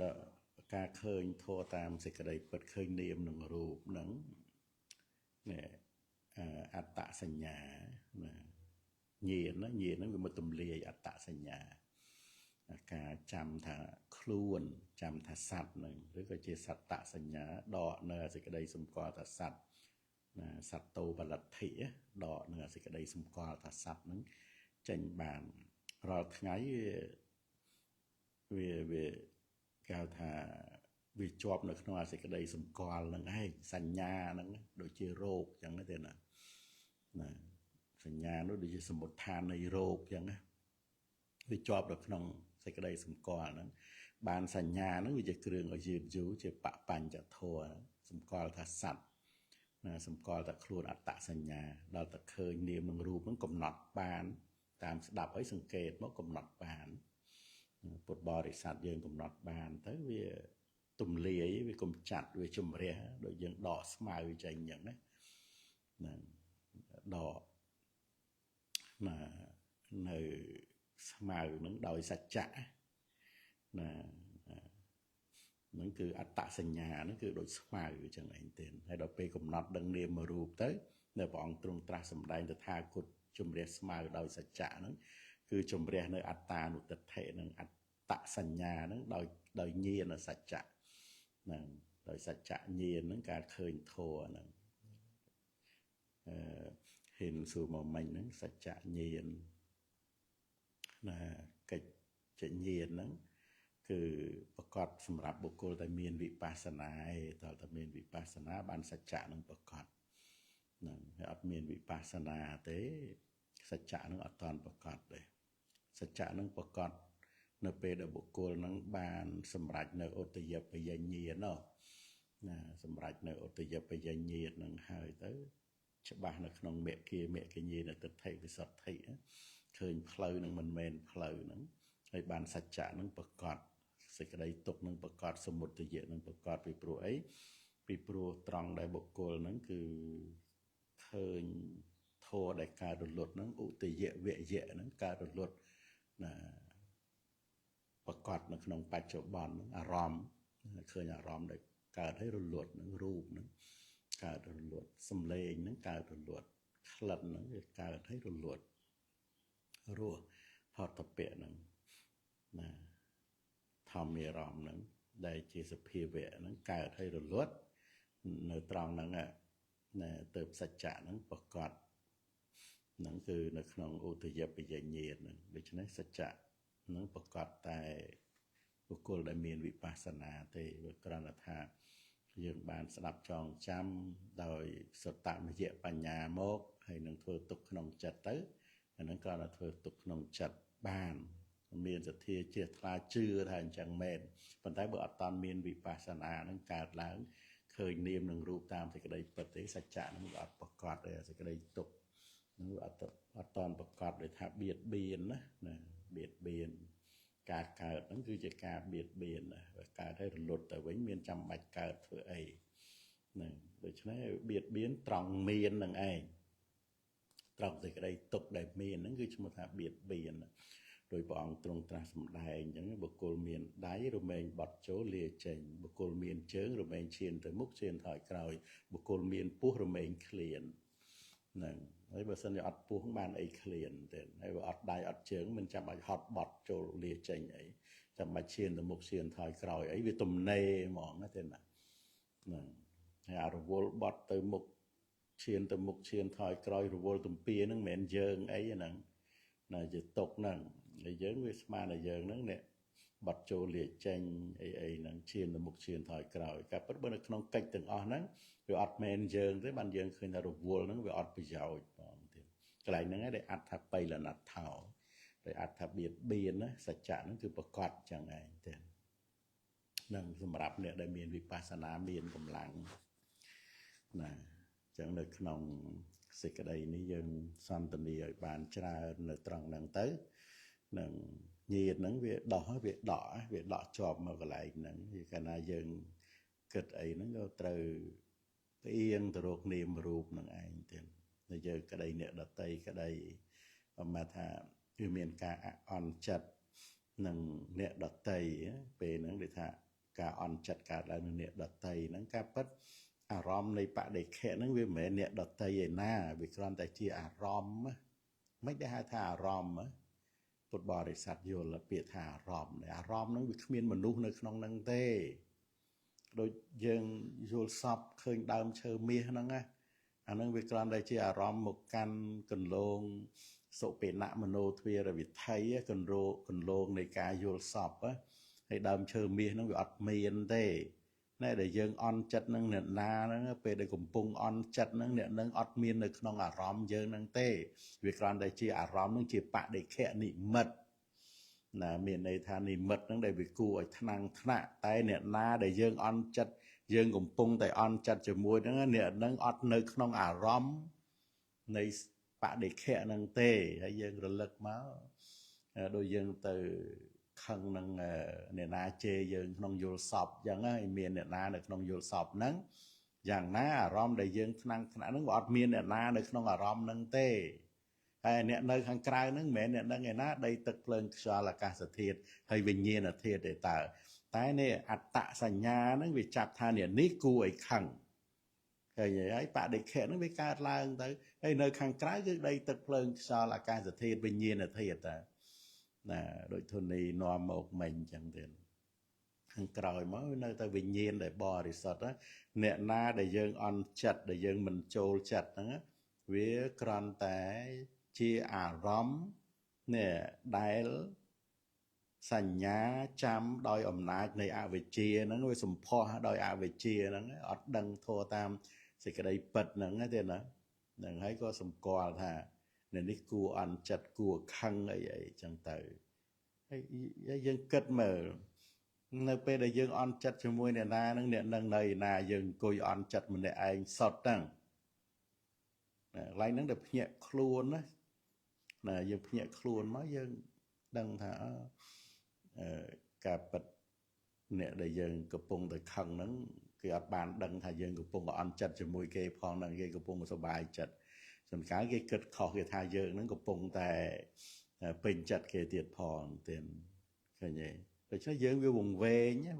ដល់ការឃើញធម៌តាមសេចក្តីពិតឃើញនាមនឹងរូបហ្នឹងអត្តសញ្ញាញាណហ្នឹងវាមកទម្លាយអត្តសញ្ញាការចាំថាខ្លួនចាំថាសត្វនឹងឬក៏ជាសត្តសញ្ញាដកនៅសេចក្តីសម្គាល់ថាសត្វសត្វតោបលទ្ធិដកនៅសេចក្តីសម្គាល់ថាសត្វនឹងចេញបានរាល់ថ្ងៃវាគេហៅថាវាជាប់នៅក្នុងសេចក្តីសម្គាល់នឹងឯងសញ្ញាហ្នឹងដូចជារោគអញ្ចឹងទេណាសញ្ញានោះដូចជាសមុដ្ឋាននៃរោគអញ្ចឹងណាវាជាប់នៅក្នុងសេចក្តីសម្គាល់ហ្នឹងបានសញ្ញាហ្នឹងវាជាគ្រឿងឲ្យយឺតយូរជាបបញ្ចធម៌សម្គាល់ថាសត្វសម្គាល់ថាខ្លួនអត្តសញ្ញាដល់តែឃើញនាមនឹងរូបហ្នឹងកំណត់បានតាមស្ដាប់ឲ្យសង្កេតមកកំណត់បានពុទ្ធបរិស័ទយើងកំណត់បានទៅវាទំលាយវាកំចាត់វាជំរះដូចយើងដកស្មៅចេញអញ្ចឹងណាដកនៅស្មៅនឹងដោយសច្ចៈហ្នឹងគឺអត្តសញ្ញាហ្នឹងគឺដូចស្មៅអញ្ចឹងឯងទេហើយដល់ពេលកំណត់ដឹងនាមរូបទៅនៅព្រះអង្គទ្រង់ត្រាស់សម្ដែងតថាគតជំរះស្មៅដោយសច្ចៈហ្នឹងគឺជំរះនៅអត្តានុទិដ្ឋិនឹងអត្តសញ្ញាហ្នឹងដោយញាណសច្ចៈហ្នឹងដោយសច្ចៈញាណហ្នឹងការឃើញធម៌ហ្នឹងហ៊ានសួរមកមិញហ្នឹងសច្ចៈញាណកិច្ចញាណហ្នឹងគឺប្រកបសម្រាប់បុគ្គលដែលមានវិបស្សនាឯងតើមានវិបស្សនាបានសច្ចៈនឹងប្រកបហ្នឹងហើយអត់មានវិបស្សនាទេសច្ចៈនឹងអត់តាន់ប្រកបទេសច្ចៈនឹងប្រកបនៅពេលដែលបុគ្គលនឹងបានសម្រេចនៅឧទយបយញ្ញាណសម្រេចនៅឧទយបយញ្ញាណនឹងហើយទៅច្បាស់នៅក្នុងមគ្គញ្ញាណទិដ្ឋិវិសុទ្ធិឃើញផ្លូវនឹងមិនមែនផ្លូវហ្នឹងហើយបានសច្ចៈនឹងប្រកបសេចក្តីទុកនឹងប្រកបសមុទយៈនឹងប្រកបពីព្រោះអីពីព្រោះត្រង់ដែលបុគ្គលហ្នឹងគឺឃើញធម៌ដែលកើតរលត់ហ្នឹងឧទយៈវយៈហ្នឹងកើតរលត់ប្រកបនៅក្នុងបច្ចុប្បន្នអារម្មណ៍ឃើញអារម្មណ៍ដែលកើតឲ្យរលត់នឹងរូបហ្នឹងកើតរលត់សំឡេងហ្នឹងកើតរលត់ក្លិនហ្នឹងវាកើតឲ្យរលត់រស់ផតពៈហ្នឹងធម្មអារម្មណ៍ហ្នឹងដែលជាសភាវៈហ្នឹងកើតឲ្យរលត់នៅត្រង់ហ្នឹងទៅសច្ចៈហ្នឹងប្រកប ហ្នឹងគឺនៅក្នុងឧទយបយញ្ញាណហ្នឹងដូច្នេះសច្ចៈហ្នឹងប្រកបតែបុគ្គលដែលមានវិបស្សនាទេវាគ្រាន់តែថាយើងបានស្ដាប់ចងចាំដោយសតមយៈបញ្ញាមកហើយនឹងធ្វើទុកក្នុងចិត្តទៅអាហ្នឹងគ្រាន់តែធ្វើទុកក្នុងចិត្តបានមានសទ្ធាជ្រះថ្លាជឿថាអញ្ចឹងមែនប៉ុន្តែបើអត់តាន់មានវិបស្សនាហ្នឹងកើតឡើងឃើញនាមនឹងរូបតាមសេចក្តីពិតទេសច្ចៈហ្នឹងវាអត់ប្រកបទេសេចក្តីទុកហ្នឹងវាអត់តាន់ប្រកបដោយថាបៀតបៀនណាបៀតបៀនការកើតហ្នឹងគឺជាការបៀតបៀនណាបើកើតឲ្យរលត់ទៅវិញមានចាំបាច់កើតធ្វើអីហ្នឹងដូច្នេះបៀតបៀនត្រង់មាននឹងឯងត្រង់សេចក្តីទុកដែលមានហ្នឹងគឺឈ្មោះថាបៀតបៀនដោយព្រះអង្គទ្រង់ត្រាស់សម្ដែងអញ្ចឹងបុគ្គលមានដៃរមែងបត់ចូលលាចេញបុគ្គលមានជើងរមែងឈានទៅមុខឈានថយក្រោយបុគ្គលមានពោះរមែងឃ្លានហ្នឹងហើយបើសិនជាអត់ពោះបានអីឃ្លានទេហើយបើអត់ដៃអត់ជើងមិនចាំបាច់ហត់បត់ចូលលាចេញអីចាំបាច់ឈានទៅមុខឈានថយក្រោយអីវាទំនេរហ្មងណាទេណាហ្នឹងហើយអារវល់បត់ទៅមុខឈានទៅមុខឈានថយក្រោយរវល់ទំពាហ្នឹងមិនមែនយើងអីហ្នឹងណាជាទុកហ្នឹងហើយយើងវាស្មានតែយើងហ្នឹងនេះបត់ចូលលាចេញអីហ្នឹងឈានទៅមុខឈានថយក្រោយការពិតបើនៅក្នុងកិច្ចទាំងអស់ហ្នឹងវាអត់មែនយើងទេបានយើងឃើញថារវល់ហ្នឹងវាអត់ប្រយោជន៍បងទៀតកន្លែងហ្នឹងឯងដែលអត្ថបៃលណដ្ឋោដោយអត្ថបៀតបៀនណាសច្ចៈហ្នឹងគឺប្រកបចឹងឯងទេនឹងសម្រាប់អ្នកដែលមានវិបស្សនាមានកម្លាំងណាចឹងនៅក្នុងសេចក្តីនេះយើងសន្ទនាឲ្យបានច្រើននៅត្រង់ហ្នឹងទៅនឹងញាតហ្នឹងវាដោះវាដកជាប់មកកន្លែងហ្នឹងវាកាលណាយើងគិតអីហ្នឹងក៏ត្រូវផ្អៀងទៅរកនាមរូបហ្នឹងឯងទៀតតែយើងក្តីអ្នកដតីក្តីប្រមាថថាវាមានការអន់ចិត្តនឹងអ្នកដតីពេលហ្នឹងដូចថាការអន់ចិត្តកើតឡើងនឹងអ្នកដតីហ្នឹងការពិតអារម្មណ៍នៃបដិខៈហ្នឹងវាមិនមែនអ្នកដតីឯណាវាគ្រាន់តែជាអារម្មណ៍មិនได้ហៅថាអារម្មណ៍ពុទ្ធបរិស័ទយល់ពាក្យថាអារម្មណ៍ហ្នឹងវាគ្មានមនុស្សនៅក្នុងហ្នឹងទេដូចយើងយល់សពឃើញដើមឈើមាសហ្នឹងណាអាហ្នឹងវាគ្រាន់តែជាអារម្មណ៍មកកាន់កន្លងសុបិណមโนទ្វារវិថីកន្លងនៃការយល់សពហើយដើមឈើមាសហ្នឹងវាអត់មានទេណែដែលយើងអន់ចិត្តនឹងអ្នកណាហ្នឹងពេលដែលកំពុងអន់ចិត្តហ្នឹងអ្នកនឹងអត់មាននៅក្នុងអារម្មណ៍យើងហ្នឹងទេវាគ្រាន់តែជាអារម្មណ៍ហ្នឹងជាបដិខៈនិមិត្តណាមានន័យថានិមិត្តហ្នឹងដែលវាគួរឲ្យថ្នាំងថ្នាក់តែអ្នកណាដែលយើងអន់ចិត្តយើងកំពុងតែអន់ចិត្តជាមួយហ្នឹងអ្នកហ្នឹងអត់នៅក្នុងអារម្មណ៍នៃបដិខៈហ្នឹងទេហើយយើងរលឹកមកដូចយើងទៅខឹងនឹងអ្នកណាជេរយើងក្នុងយល់សពអញ្ចឹងហើយមានអ្នកណានៅក្នុងយល់សពហ្នឹងយ៉ាងណាអារម្មណ៍ដែលយើងថ្នាំងថ្នាក់ហ្នឹងក៏អត់មានអ្នកណានៅក្នុងអារម្មណ៍ហ្នឹងទេហើយអ្នកនៅខាងក្រៅហ្នឹងមិនមែនអ្នកនឹងឯណាដីទឹកភ្លើងខ្យល់អាកាសធាតុហើយវិញ្ញាណធាតុទេតើតែនេះអត្តសញ្ញាហ្នឹងវាចាប់ថាអ្នកនេះគួរឲ្យខឹងឃើញហើយបដិខៈហ្នឹងវាកើតឡើងទៅហើយនៅខាងក្រៅគឺដីទឹកភ្លើងខ្យល់អាកាសធាតុវិញ្ញាណធាតុតើណាដូចធនីនាំមកមិញអញ្ចឹងទៀតខាងក្រោយមកនៅតែវិញ្ញាណដែលបរិសុទ្ធអ្នកណាដែលយើងអន់ចិត្តដែលយើងមិនចូលចិត្តហ្នឹងវាគ្រាន់តែជាអារម្មណ៍នេះដែលសញ្ញាចាំដោយអំណាចនៃអវិជ្ជាហ្នឹងវាសម្ផស្សដោយអវិជ្ជាហ្នឹងអត់ដឹងធម៌តាមសេចក្តីពិតហ្នឹងទេណាហ្នឹងហើយក៏សម្គាល់ថានៅនេះគួរអន់ចិត្តគួរខឹងអីចឹងទៅហើយយើងគិតមើលនៅពេលដែលយើងអន់ចិត្តជាមួយអ្នកណាហ្នឹងអ្នកនឹងនៅណាយើងអង្គុយអន់ចិត្តម្នាក់ឯងសុទ្ធហ្នឹងកន្លែងហ្នឹងដែលភ្ញាក់ខ្លួនណាយើងភ្ញាក់ខ្លួនមកយើងដឹងថាការពិតអ្នកដែលយើងកំពុងតែខឹងហ្នឹងគេអត់បានដឹងថាយើងកំពុងអន់ចិត្តជាមួយគេផងហ្នឹងគេកំពុងសប្បាយចិត្តសំខាន់គេគិតខុសគេថាយើងហ្នឹងកំពុងតែពេញចិត្តគេទៀតផងទៀតឃើញទេដូច្នេះយើងវាវង្វេងណា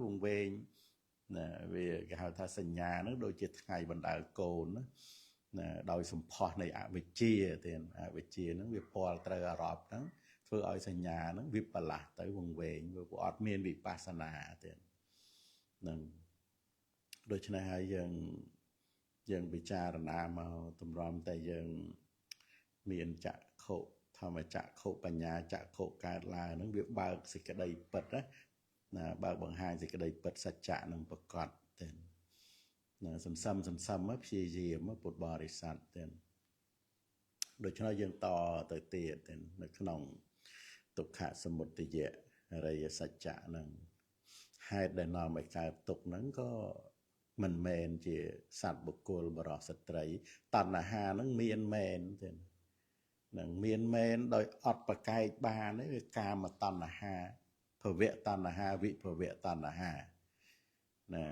វាគេហៅថាសញ្ញាហ្នឹងដូចជាថ្ងៃបណ្ដើរកូនណាដោយសម្ផស្សនៃអវិជ្ជាទៀតអវិជ្ជាហ្នឹងវាពាល់ត្រូវអារម្មណ៍ហ្នឹងធ្វើឲ្យសញ្ញាហ្នឹងវិបលាស់ទៅវង្វេងវាអត់មានវិបស្សនាទៀតហ្នឹងដូច្នេះហើយយើងពិចារណាមកតម្រាំតែយើង មានចក្ខុធម្មចក្ខុបញ្ញាចក្ខុកើតឡើងហ្នឹងវាបើកសេចក្តីពិតណាបើកបង្ហាញសេចក្តីពិតសច្ចៈនឹងប្រកបទេណាសន្សំព្យាយាមពុទ្ធបរិស័ទទេដូច្នេះយើងតទៅទៀតទេនៅក្នុងទុក្ខសមុទយៈអរិយសច្ចៈហ្នឹងហេតុដែលនាំឲ្យកើតទុក្ខហ្នឹងក៏មិនមែនជាសត្វបុគ្គលបរិសុទ្ធស្ត្រីតណ្ហាហ្នឹងមានមែនទេនឹងមានមែនដោយអត់ប្រកែកបានទេវាកាមតណ្ហាភវៈតណ្ហាវិភវៈតណ្ហាណា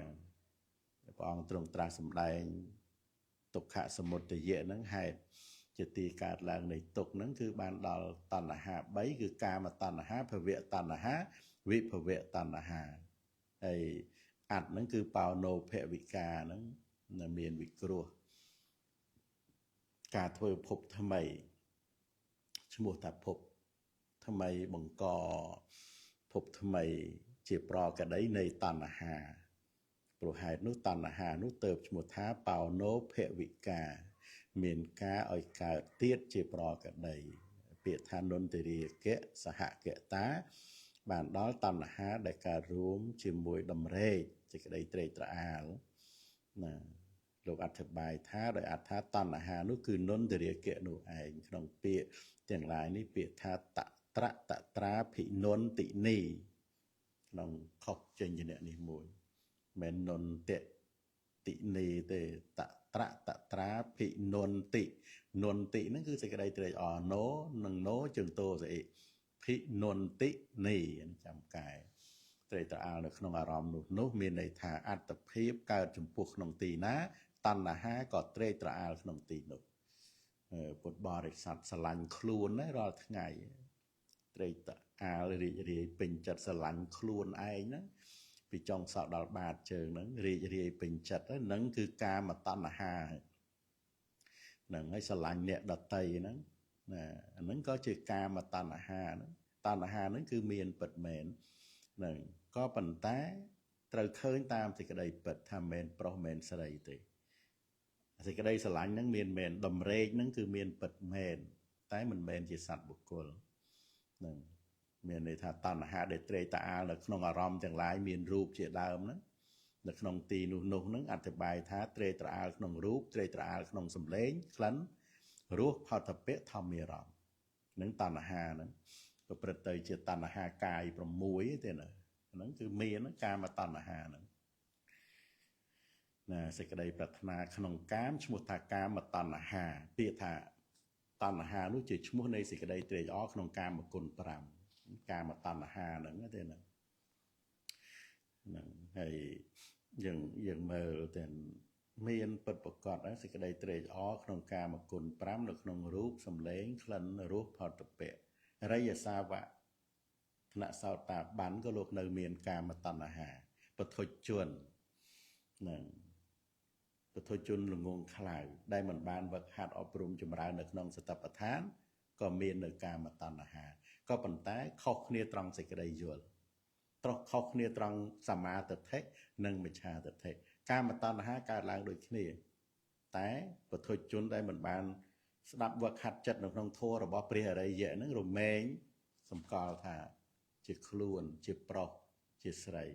ព្រះអង្គទ្រង់ត្រាស់សម្ដែងទុក្ខសមុទយៈហ្នឹងហេតុជាទីកើតឡើងនៃទុក្ខហ្នឹងគឺបានដល់តណ្ហា3គឺកាមតណ្ហាភវៈតណ្ហាវិភវៈតណ្ហាហើយអត្តហ្នឹងគឺបោណោភវិកាហ្នឹងមានវិគ្រោះការធ្វើភពថ្មីឈ្មោះថាភពថ្មីបង្កភពថ្មីជាប្រកដីនៃតណ្ហាព្រោះហេតុនោះតណ្ហានោះទៅឈ្មោះថាបោណោភវិកាមានការឲ្យកើតទៀតជាប្រកដីពាក្យថានន្ទរាគៈសហគតាបានដល់តណ្ហាដែលកើតរួមជាមួយដំរែកសេចក្តីត្រេកត្រអាលណាលោកអធិប្បាយថាដោយអត្ថាតណ្ហានោះគឺនន្ទរាគៈនោះឯងក្នុងពាក្យទាំងឡាយនេះពាក្យថាតត្រតត្រាភិនន្តិនីក្នុងខុសចេញជាអ្នកនេះមួយមិននន្តិនីទេតត្រតត្រាភិនន្តិហ្នឹងគឺសេចក្តីត្រេកអរណោនិងណោជើងតោស្អីភិនន្តិនីចាំកែត្រេកត្រអាលនៅក្នុងអារម្មណ៍នោះមានន័យថាអត្តភាពកើតចំពោះក្នុងទីណាតណ្ហាក៏ត្រេកត្រអាលក្នុងទីនោះពុទ្ធបរិស័ទស្រឡាញ់ខ្លួនណារាល់ថ្ងៃត្រេកត្រអាលរីករាយពេញចិត្តស្រឡាញ់ខ្លួនឯងណាពីចុងសក់ដល់បាតជើងហ្នឹងរីករាយពេញចិត្តហ្នឹងគឺកាមតណ្ហាហ្នឹងហើយស្រឡាញ់អ្នកដតីហ្នឹងណាអាហ្នឹងក៏ជាកាមតណ្ហាហ្នឹងតណ្ហាហ្នឹងគឺមានពិតមែនហ្នឹងក៏ប៉ុន្តែត្រូវឃើញតាមសេចក្តីពិតថាមិនមែនប្រុសមិនមែនស្រីទេសេចក្តីស្រឡាញ់ហ្នឹងមានមែនដំរែកហ្នឹងគឺមានពិតមែនតែមិនមែនជាសត្វបុគ្គលហ្នឹងមានន័យថាតណ្ហាដែលត្រេកត្រអាលនៅក្នុងអារម្មណ៍ទាំងឡាយមានរូបជាដើមហ្នឹងនៅក្នុងទីនោះហ្នឹងអធិប្បាយថាត្រេកត្រអាលក្នុងរូបត្រេកត្រអាលក្នុងសម្លេងក្លិនរសផតពៈធម្មរម្មណ៍នឹងតណ្ហាហ្នឹងប្រព្រឹត្តទៅជាតណ្ហាកាយ6ទេណាហ្នឹងគឺមានកាមតណ្ហាហ្នឹងណាសេចក្តីប្រាថ្នាក្នុងកាមឈ្មោះថាកាមតណ្ហាពាក្យថាតណ្ហានោះជាឈ្មោះនៃសេចក្តីត្រេកអរក្នុងកាមគុណ5កាមតណ្ហាហ្នឹងទេណាហ្នឹងហើយយើងមើលទៅមានពិតប្រកបសេចក្តីត្រេកអរក្នុងកាមគុណ5នៅក្នុងរូបសម្លេងក្លិនរសផតពៈរិយសាវៈថ្នាក់សោតាបានក៏លោកនៅមានកាមតណ្ហាពធុជនហ្នឹងពធុជនល្ងងខ្លៅដែលមិនបានវឹកហាត់អប់រំចម្រើននៅក្នុងសតិប្បដ្ឋានក៏មាននៅកាមតណ្ហាក៏ប៉ុន្តែខុសគ្នាត្រង់សេចក្តីយល់ខុសគ្នាត្រង់សមាទិដ្ឋិនិងមិច្ឆាទិដ្ឋិកាមតណ្ហាកើតឡើងដូចគ្នាតែពធុជនដែលមិនបានស្ដាប់វឹកហាត់ចិត្តនៅក្នុងធម៌របស់ព្រះអរិយៈហ្នឹងរមែងសម្គាល់ថាជាខ្លួនជាប្រុសជាស្រី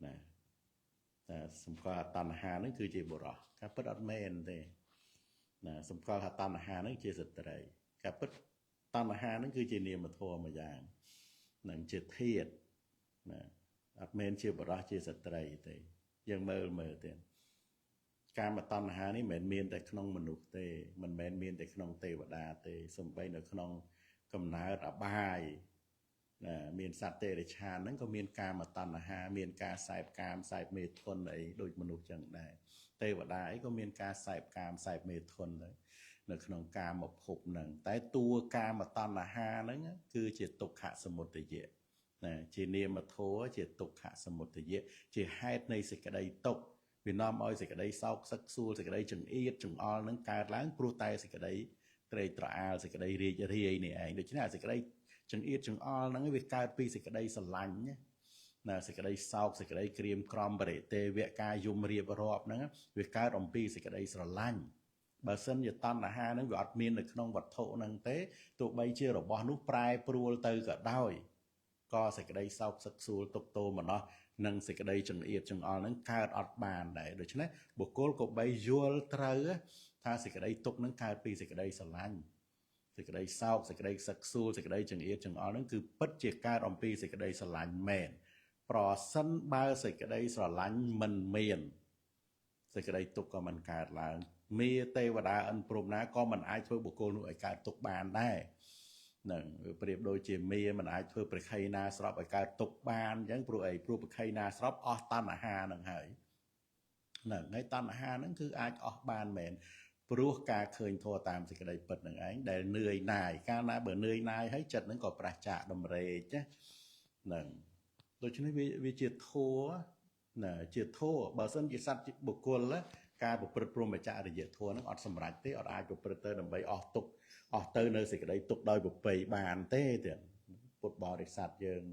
ណាតែសម្គាល់តណ្ហាហ្នឹងគឺជាបុរសការពិតអត់មែនទេណាសម្គាល់ថាតណ្ហាហ្នឹងជាស្ត្រីការពិតតណ្ហាហ្នឹងគឺជានាមធម៌មួយយ៉ាងនឹងជាធាតុណាអត់មែនជាបុរសជាស្ត្រីទេយើងមើលទេកាមតណ្ហានេះមិនមែនមានតែក្នុងមនុស្សទេមិនមែនមានតែក្នុងទេវតាទេសូម្បីនៅក្នុងកំណើតអបាយណាមានសត្វតិរិច្ឆានហ្នឹងក៏មានកាមតណ្ហាមានការសែបកាមសែបមេធនអីដូចមនុស្សចឹងដែរទេវតាអីក៏មានការសែបកាមសែបមេធនដែរនៅក្នុងកាមភពហ្នឹងតែតួកាមតណ្ហាហ្នឹងគឺជាទុក្ខសមុទយៈណាជានាមធម៌ជាទុក្ខសមុទយៈជាហេតុនៃសេចក្តីទុក្ខវានាំឲ្យសេចក្តីសោកសឹកសួលសេចក្តីចង្អៀតចង្អល់ហ្នឹងកើតឡើងព្រោះតែសេចក្តីត្រេកត្រអាលសេចក្តីរីករាយនេះឯងដូច្នេះសេចក្តីចង្អៀតចង្អល់ហ្នឹងវាកើតពីសេចក្តីស្រឡាញ់ណាសេចក្តីសោកសេចក្តីក្រៀមក្រំបរិទេវៈការយំរៀបរាប់ហ្នឹងវាកើតអំពីសេចក្តីស្រឡាញ់ បើសិនជាតណ្ហាហ្នឹងវាអត់មាននៅក្នុងវត្ថុហ្នឹងទេទោះបីជារបស់នោះប្រែប្រួលទៅក៏ដោយក៏សេចក្តីសោកសឹកសួលទុកទោមនោះនិងសេចក្តីចង្អៀតចង្អល់ហ្នឹងកើតអត់បានដែរដូច្នេះបុគ្គលក៏បីយល់ត្រូវថាសេចក្តីទុកហ្នឹងកើតពីសេចក្តីស្រឡាញ់សេចក្តីសោកសេចក្តីសឹកសួលសេចក្តីចង្អៀតចង្អល់ហ្នឹងគឺពិតជាកើតអំពីសេចក្តីស្រឡាញ់មែនប្រសិនបើសេចក្តីស្រឡាញ់មិនមានសេចក្តីទុកក៏មិនកើតឡើងមេទេវតាអិនព្រំណាក៏មិនអាចធ្វើបុគ្គលនោះឲ្យកើតទុកបានដែរនឹងប្រៀបដូចជាមេមិនអាចធ្វើប្រខ័យណាស្របឲ្យកើតទុកបានអញ្ចឹងព្រោះអីព្រោះប្រខ័យណាស្របអស់តណ្ហានឹងហើយហ្នឹងហើយតណ្ហាហ្នឹងគឺអាចអស់បានមែនព្រោះការឃើញធម៌តាមសេចក្តីពិតនឹងឯងដែលនឿយណាយកាលណាបើនឿយណាយហើយចិត្តហ្នឹងក៏ប្រះចាកដំរេចណាហ្នឹងដូច្នេះវាជាធម៌ណាជាធម៌បើសិនជាសត្វបុគ្គលការប្រព្រឹត្តព្រហ្មចរិយធម៌ហ្នឹងអត់សម្រេចទេអត់អាចប្រព្រឹត្តទៅដើម្បីអស់ទុកអស់ទៅនៅសេចក្តីទុកដោយប្រពៃបានទេទៀតពុទ្ធបរិស័ទយើង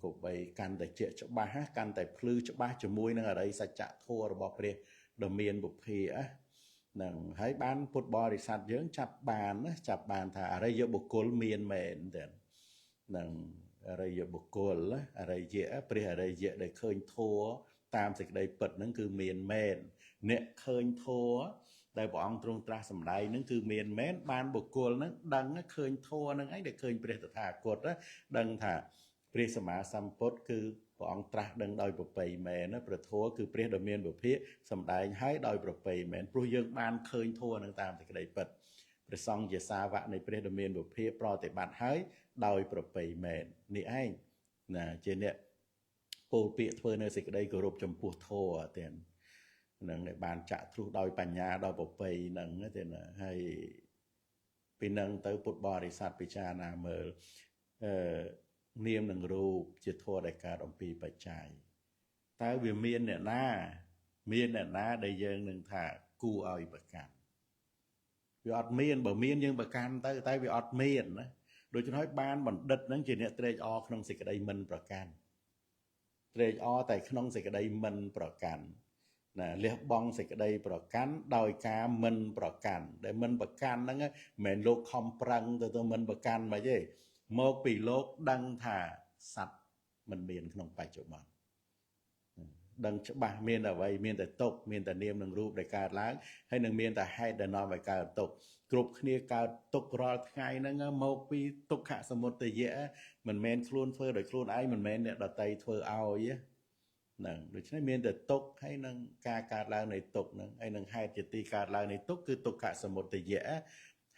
គប្បីកាន់តែជាក់ច្បាស់កាន់តែភ្លឺច្បាស់ជាមួយនឹងអរិយសច្ចធម៌របស់ព្រះដ៏មានពុភេហ្នឹងហើយបានពុទ្ធបរិស័ទយើងចាប់បានថាអរិយបុគ្គលមានមែនទៀតហ្នឹងអរិយបុគ្គលអរិយព្រះអរិយដែលឃើញធម៌តាមសេចក្តីពិតហ្នឹងគឺមានមែនអ្នកឃើញធម៌ដែលព្រះអង្គទ្រង់ត្រាស់សម្ដែងហ្នឹងគឺមានមែនបានបុគ្គលហ្នឹងដឹងឃើញធម៌ហ្នឹងឯងដែលឃើញព្រះតថាគតដឹងថាព្រះសម្មាសម្ពុទ្ធគឺព្រះអង្គត្រាស់ដឹងដោយប្រពៃមែនព្រះធម៌គឺព្រះដ៏មានពភៈសម្ដែងឲ្យដោយប្រពៃមែនព្រោះយើងបានឃើញធម៌ហ្នឹងតាមសេចក្តីពិតព្រះសង្ឃជាសាវកនៃព្រះដ៏មានពភៈប្រតិបត្តិឲ្យដោយប្រពៃមែននេះឯងណាជាអ្នកពោលពាក្យធ្វើនៅសេចក្តីគោរពចំពោះធម៌ទាំងនឹងបានចាក់ទ្រុះដោយបញ្ញាដោយប្រពៃនឹងទេណាហើយពីនឹងទៅពុទ្ធបរិស័ទពិចារណាមើលនាមនឹងរូបជាធម៌ដែលកើតអំពីបច្ច័យតើវាមានអ្នកណាដែលយើងនឹងថាគួរឲ្យប្រកាន់វាអត់មានបើមានយើងប្រកាន់ទៅតែវាអត់មានណាដូច្នេះហើយបានបណ្ឌិតហ្នឹងជាអ្នកត្រេកអរក្នុងសេចក្តីមិនប្រកាន់ត្រេកអរតែក្នុងសេចក្តីមិនប្រកាន់ណាលះបង់សេចក្តីប្រកាន់ដោយការមិនប្រកាន់ដែលមិនប្រកាន់ហ្នឹងមិនមែនលោកខំប្រឹងទៅមិនប្រកាន់មកទេមកពីលោកដឹងថាសត្វមិនមានក្នុងបច្ចុប្បន្នដឹងច្បាស់មានអ្វីមានតែទុកមានតែនាមនិងរូបដែលកើតឡើងហើយនឹងមានតែហេតុដែលនាំឲ្យកើតទុកគ្រប់គ្នាកើតទុករាល់ថ្ងៃហ្នឹងមកពីទុក្ខសមុទយៈមិនមែនខ្លួនធ្វើដោយខ្លួនឯងមិនមែនអ្នកដតីធ្វើឲ្យហ្នឹងដូច្នេះមានតែទុកហើយនឹងការកើតឡើងនៃទុកហ្នឹងហើយនឹងហេតុជាទីកើតឡើងនៃទុកគឺទុក្ខសមុទយៈ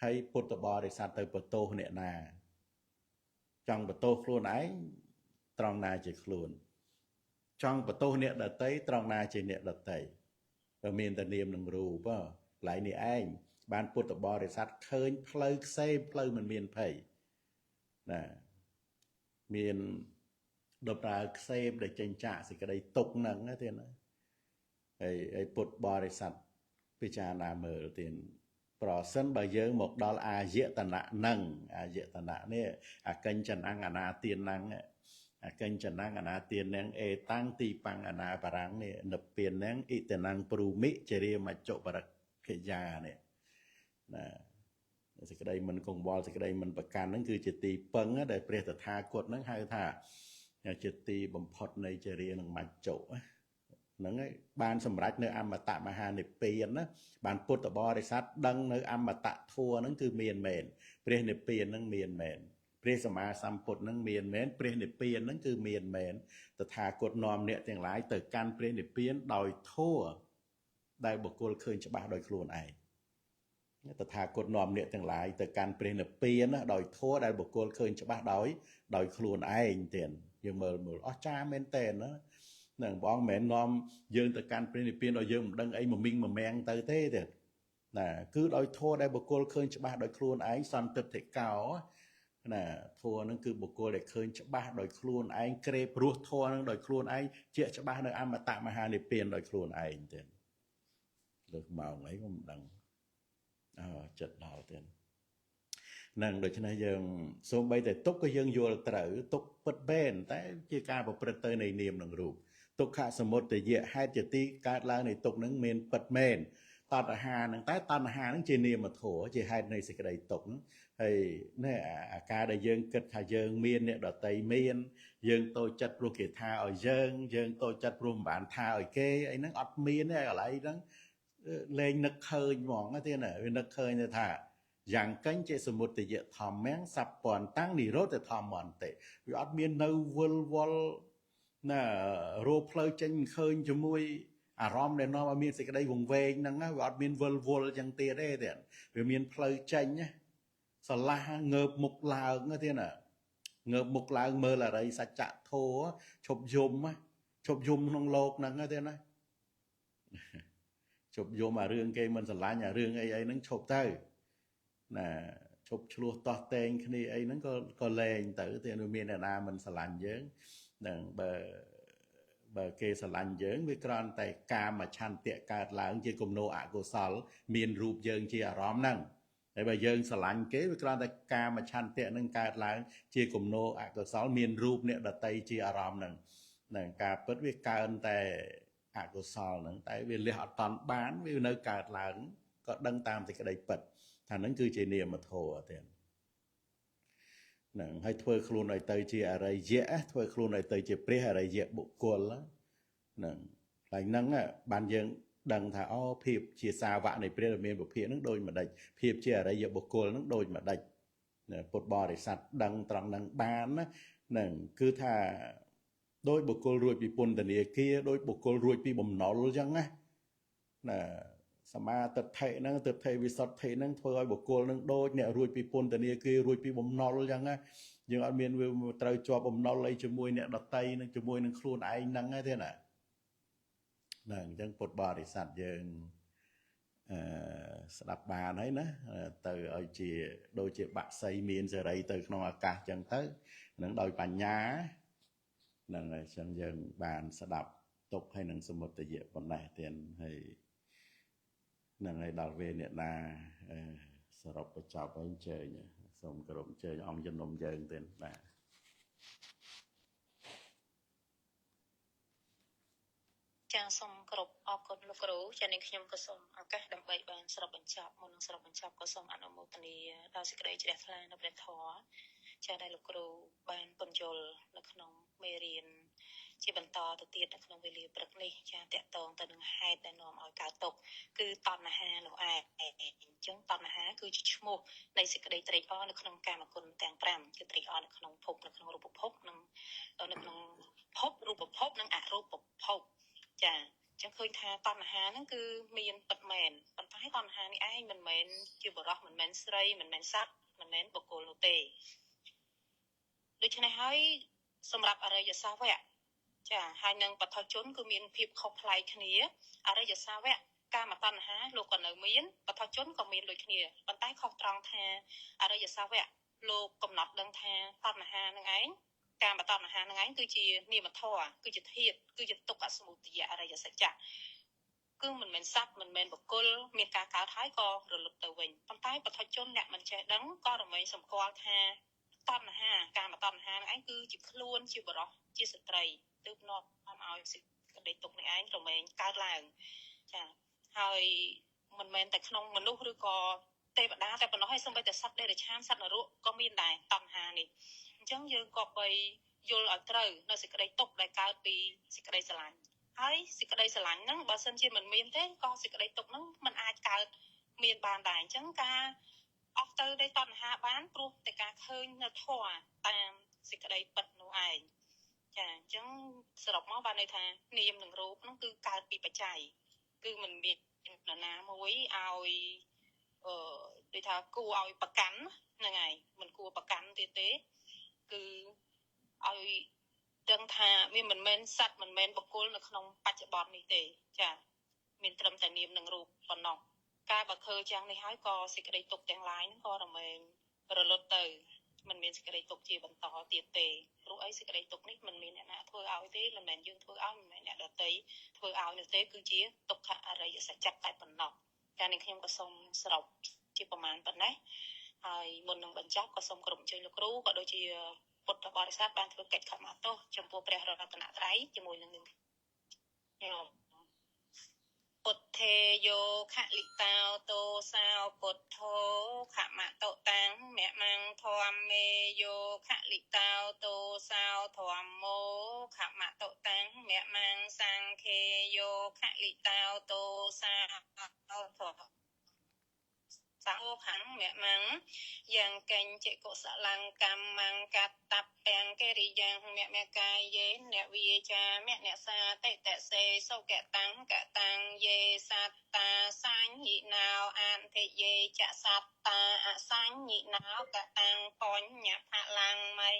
ហើយពុទ្ធបរិស័ទទៅបន្ទោសអ្នកណាចង់បន្ទោសខ្លួនឯងត្រង់ណាជាខ្លួនចង់បន្ទោសអ្នកដតីត្រង់ណាជាអ្នកដតីបើមានតែនាមនឹងរូបកន្លែងនេះឯងបានពុទ្ធបរិស័ទឃើញផ្លូវខ្សេផ្លូវមិនមានភ័យណាមានដបដើខ្សេដែលចេញចាក់សេចក្តីទុកហ្នឹងទេណាហើយពុទ្ធបរិស័ទពិចារណាមើលទៀតប្រសិនបើយើងមកដល់អាយតនៈហ្នឹងអាយតនៈនេះអកិញ្ចនៈអនាទានហ្នឹងអកិញ្ចនៈអនាទានហ្នឹងអេតាំងទីបាំងអនាបរាំងនេះនិព្វានហ្នឹងអ៊ីតនំព្រូមិជរាមច្ចុបរខយានេះណាសេចក្តីមិនកង្វល់សេចក្តីមិនប្រកាន់ហ្នឹងគឺជាទីពឹងដែលព្រះតថាគតហ្នឹងហៅថាជាទីបំផុតនៃជរានិងមច្ចុហ្នឹងហើយបានសម្រេចនៅអមតមហានិព្វានណាបានពុទ្ធបរិស័ទដឹងនៅអមតធម៌ហ្នឹងគឺមានមែនព្រះនិព្វានហ្នឹងមានមែនព្រះសម្មាសម្ពុទ្ធហ្នឹងមានមែនព្រះនិព្វានហ្នឹងគឺមានមែនតថាគតនាំអ្នកទាំងឡាយទៅកាន់ព្រះនិព្វានដោយធម៌ដែលបុគ្គលឃើញច្បាស់ដោយខ្លួនឯងតថាគតនាំអ្នកទាំងឡាយទៅកាន់ព្រះនិព្វានដោយធម៌ដែលបុគ្គលឃើញច្បាស់ដោយខ្លួនឯងទៀតយើងមើលអស្ចារ្យមែនតើណានឹងបងមិនមែននាំយើងទៅកាន់ព្រះនិព្វានដោយយើងមិនដឹងអីមមីងមមាំងទៅទេណាគឺដោយធម៌ដែលបុគ្គលឃើញច្បាស់ដោយខ្លួនឯងសន្តិទ្ធិកោណាធម៌ហ្នឹងគឺបុគ្គលដែលឃើញច្បាស់ដោយខ្លួនឯងក្រេបរស់ធម៌ហ្នឹងដោយខ្លួនឯងជាច្បាស់នៅអមតមហានិព្វានដោយខ្លួនឯងទៀតលើកម៉ោងអីក៏មិនដឹងចិត្តដល់ទៀតនឹងដូច្នេះយើងសូម្បីតែទុកក៏យើងយល់ត្រូវទុកពិតមែនតែជាការប្រព្រឹត្តទៅនៃនាមនឹងរូបទុក្ខសមុទយៈហេតុជាទីកើតឡើងនៃទុកនឹងមានពិតមែន តណ្ហាហ្នឹងតែតណ្ហាហ្នឹងជានាមធម៌ជាហេតុនៃសេចក្តីទុក្ខហើយនេះអាការដែលយើងគិតថាយើងមានអ្នកដតីមានយើងតូចចិត្តព្រោះគេថាឲ្យយើងតូចចិត្តព្រោះមិនបានថាឲ្យគេអីហ្នឹងអត់មានទេកន្លែងហ្នឹងលែងនឹកឃើញហ្មងទេណាវានឹកឃើញទៅថាយ៉ាងកញ្ចេសមុទយធម្មំសពន្តាំងនិរោធធម្មន្តិវាអត់មាននៅវិលវល់ណារោផ្លូវចេញឃើញជាមួយអារម្មណ៍ដែលនាំឲ្យមានសេចក្តីវង្វេងហ្នឹងវាអត់មានវិលវល់ចឹងទៀតទេវាមានផ្លូវចេញស្រឡះងើបមុខឡើងទេណាងើបមុខឡើងមើលអរិយសច្ចធម៌ឈប់យំក្នុងโลกហ្នឹងទេណាឈប់យំអារឿងគេមិនស្រឡាញ់អារឿងអីហ្នឹងឈប់ទៅណាឈប់ឆ្លោះតោះតែងគ្នាអីហ្នឹងក៏លែងទៅតែមានអ្នកណាមិនស្រឡាញ់យើងហ្នឹងបើគេស្រឡាញ់យើងវាគ្រាន់តែកាមឆន្ទៈកើតឡើងជាគំនោអកុសលមានរូបយើងជាអារម្មណ៍ហ្នឹងហើយបើយើងស្រឡាញ់គេវាគ្រាន់តែកាមឆន្ទៈនឹងកើតឡើងជាគំនោអកុសលមានរូបអ្នកដតីជាអារម្មណ៍ហ្នឹងការពិតវាកើនតែអកុសលហ្នឹងតែវាលះអត់តាន់បានវានៅកើតឡើងក៏ដឹងតាមសេចក្តីពិតថាហ្នឹងគឺជានាមធម៌ទេហ្នឹងហើយធ្វើខ្លួនឲ្យទៅជាអរិយៈធ្វើខ្លួនឲ្យទៅជាព្រះអរិយៈបុគ្គលហ្នឹងហើយហ្នឹងបានយើងដឹងថាអូភាពជាសាវកនៃព្រះដ៏មានពភាហ្នឹងដូចម្ដេចភាពជាអរិយបុគ្គលហ្នឹងដូចម្ដេចពុទ្ធបរិស័ទដឹងត្រង់ហ្នឹងបានណាហ្នឹងគឺថាដោយបុគ្គលរួចពីពន្ធនាគារដោយបុគ្គលរួចពីបំណុលអញ្ចឹងណាសមាទិដ្ឋិហ្នឹងទិដ្ឋិវិសុទ្ធិហ្នឹងធ្វើឲ្យបុគ្គលហ្នឹងដូចអ្នករួចពីពន្ធនាគាររួចពីបំណុលអញ្ចឹងណាយើងអត់មានត្រូវជាប់បំណុលអីជាមួយអ្នកដតីនឹងជាមួយនឹងខ្លួនឯងហ្នឹងទេណាហ្នឹងអញ្ចឹងពុទ្ធបរិស័ទយើងស្ដាប់បានហើយណាទៅឲ្យជាដូចជាបាក់សីមានសេរីទៅក្នុងអាកាសអញ្ចឹងទៅនឹងដោយបញ្ញាហ្នឹងហើយអញ្ចឹងយើងបានស្ដាប់ទុកហើយនឹងសមុទយៈប៉ុណ្ណេះទៀតហើយហ្នឹងហើយដល់វេអ្នកណាសរុបបញ្ចប់ហើយអញ្ជើញសូមគោរពអញ្ជើញអង្គជំនុំយើងទៀតបាទចាសសូមគោរពអរគុណលោកគ្រូចានាងខ្ញុំក៏សូមឱកាសដើម្បីបានសរុបបញ្ចប់មុននឹងសរុបបញ្ចប់ក៏សូមអនុមោទនាដល់សេចក្តីជ្រះថ្លានៅព្រះធម៌ចាដែលលោកគ្រូបានពន្យល់នៅក្នុងមេរៀនជាបន្តទៅទៀតនៅក្នុងវេលាព្រឹកនេះចាតកតងទៅនឹងហេតុដែលនាំឲ្យកើតទុក្ខគឺតណ្ហានោះឯងអញ្ចឹងតណ្ហាគឺជាឈ្មោះនៃសេចក្តីត្រេកអរនៅក្នុងកាមគុណទាំង5គឺត្រេកអរនៅក្នុងភពនៅក្នុងរូបភពនិងនៅក្នុងភពរូបភពនិងអរូបភពចាអញ្ចឹងឃើញថាតណ្ហាហ្នឹងគឺមានពិតមែនប៉ុន្តែតណ្ហានេះឯងមិនមែនជាបរិសុទ្ធមិនមែនស្រីមិនមែនសត្វមិនមែនបុគ្គលនោះទេដូច្នេះហើយសម្រាប់អរិយសាវកចាហើយនឹងបឋមជនគឺមានភាពខុសប្លែកគ្នាអរិយសាវកកាមតណ្ហាលោកក៏នៅមានបឋមជនក៏មានដូចគ្នាប៉ុន្តែខុសត្រង់ថាអរិយសាវកលោកកំណត់ដឹងថាតណ្ហានឹងឯងកាមតណ្ហានឹងឯងគឺជានាមធម៌គឺជាធាតុគឺជាទុក្ខសមុទយអរិយសច្ចៈគឺមិនមែនសត្វមិនមែនបុគ្គលមានការកើតហើយក៏រលត់ទៅវិញប៉ុន្តែបឋមជនអ្នកមិនចេះដឹងក៏រមែងសម្គាល់ថាតណ្ហាកាមតណ្ហានឹងឯងគឺជាខ្លួនជាបរិសុទ្ធជាស្ត្រីទើបនាំឲ្យសេចក្តីទុក្ខនេះឯងរមែងកើតឡើងចាហើយមិនមែនតែក្នុងមនុស្សឬក៏ទេវតាតែប៉ុណ្ណោះឯងសូម្បីតែសត្វដេរឆានសត្វនរកក៏មានដែរតណ្ហានេះអញ្ចឹងយើងក៏បីយល់ឲ្យត្រូវនៅសេចក្តីទុក្ខដែលកើតពីសេចក្តីស្រឡាញ់ហើយសេចក្តីស្រឡាញ់ហ្នឹងបើសិនជាមិនមានទេក៏សេចក្តីទុក្ខហ្នឹងមិនអាចកើតមានបានដែរអញ្ចឹងការអស់ទៅនៃតណ្ហាបានព្រោះតែការឃើញនៅធម៌តាមសេចក្តីពិតនោះឯងចាអញ្ចឹងសរុបមកបានន័យថានាមនឹងរូបហ្នឹងគឺកើតពីបច្ច័យគឺមិនមាននរណាមួយឲ្យដូចថាគួរឲ្យប្រកាន់ហ្នឹងហើយមិនគួរប្រកាន់ទៀតទេគឺឲ្យដឹងថាវាមិនមែនសត្វមិនមែនបុគ្គលនៅក្នុងបច្ចុប្បន្ននេះទេចាមានត្រឹមតែនាមនឹងរូបប៉ុណ្ណោះការបើឃើញយ៉ាងនេះហើយក៏សេចក្តីទុក្ខទាំងឡាយហ្នឹងក៏រមែងរលត់ទៅមិនមានសេចក្តីទុក្ខជាបន្តទៀតទេព្រោះអីសេចក្តីទុក្ខនេះមិនមានអ្នកណាធ្វើឲ្យទេមិនមែនយើងធ្វើឲ្យមិនមែនអ្នកដទៃធ្វើឲ្យនោះទេគឺជាទុក្ខអរិយសច្ចៈតែប៉ុណ្ណោះការនេះខ្ញុំក៏សូមសរុបជាប្រមាណប៉ុណ្ណេះហើយមុននឹងបញ្ចប់ក៏សូមគោរពអញ្ជើញលោកគ្រូក៏ដូចជាពុទ្ធបរិស័ទបានធ្វើកិច្ចខមាទោសចំពោះព្រះរតនត្រ័យជាមួយនឹងខ្ញុំ ពុទ្ធេយោខលិតោតោសោពុទ្ធោខមតោតាំងមៈមាំងធម្មមេយោខលិតោតោសោធម្មោខមតោតាំងមៈមាំងសង្ឃេយោខលិតោតោសោធម្មសាអូខੰមៈមាំងយ៉ាងកញ្ចិកុសលង្កម្មង្កតតពាំងកិរិយ៉ាងមៈមកាយេអ្នកវាចាមៈអ្នកសាតិតសេសុកតាំងកតាំងយេសត្តាសញ្ញិណោអន្តយេចសត្តាអសញ្ញិណោកតាំងបញ្ញផលាំងមៃ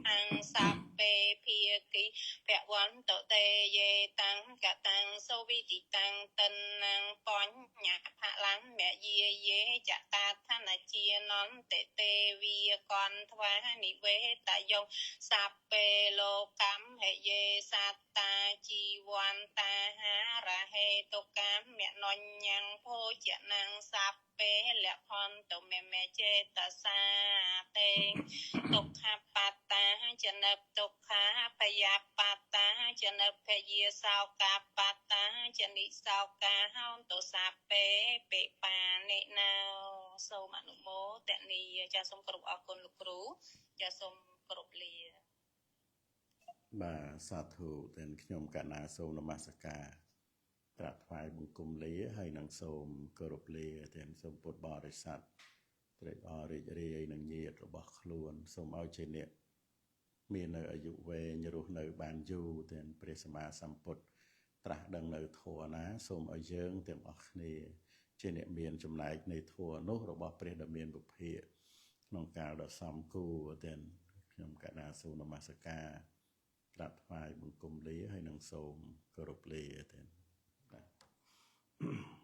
អង្សពេភាគិភវន្តតេយេតាំងកតាំងសវិតិតាំងតិនណាំងបញ្ញផលាំងមយាយេចតាឋានជានន្តទេវីកន្ធវានិវេតយោសពេលោកម្មហេយេសត្តាជីវន្តាហារហេតុកម្មមនញ្ញភោជនាំងសពេលខន្តមេមេចេតសាទេទុក្ខបត្តាចនិបទុក្ខាបយាបត្តាចនិភយាសោកាបត្តាចនិសោកាហោតុសពេបេបានិណោសូមអនុមោទនីចាសូមគោរពអរគុណលោកគ្រូចាសូមគោរពលា បាទសាធុទាំងខ្ញុំកណ្ណាសូមនមស្ការក្រាបថ្វាយបង្គំលាហើយនឹងសូមគោរពលាទាំងសូមពុទ្ធបរិស័ទត្រេកអររីករាយនឹងញាតិរបស់ខ្លួនសូមឲ្យជាអ្នកមាននៅអាយុវែងរស់នៅបានយូរទាំងព្រះសម្មាសម្ពុទ្ធត្រាស់ដឹងនៅធម៌ណាសូមឲ្យយើងទាំងអស់គ្នាជាអ្នកមានចំណែកនៃធម៌នោះរបស់ព្រះដ៏មានពុទ្ធិក្នុងកាលដ៏សមគួរទាំងខ្ញុំកណ្ណាសូមនមស្ការក្រាបថ្វាយបង្គំលាហើយនឹងសូមគោរពលាទាំងបាទ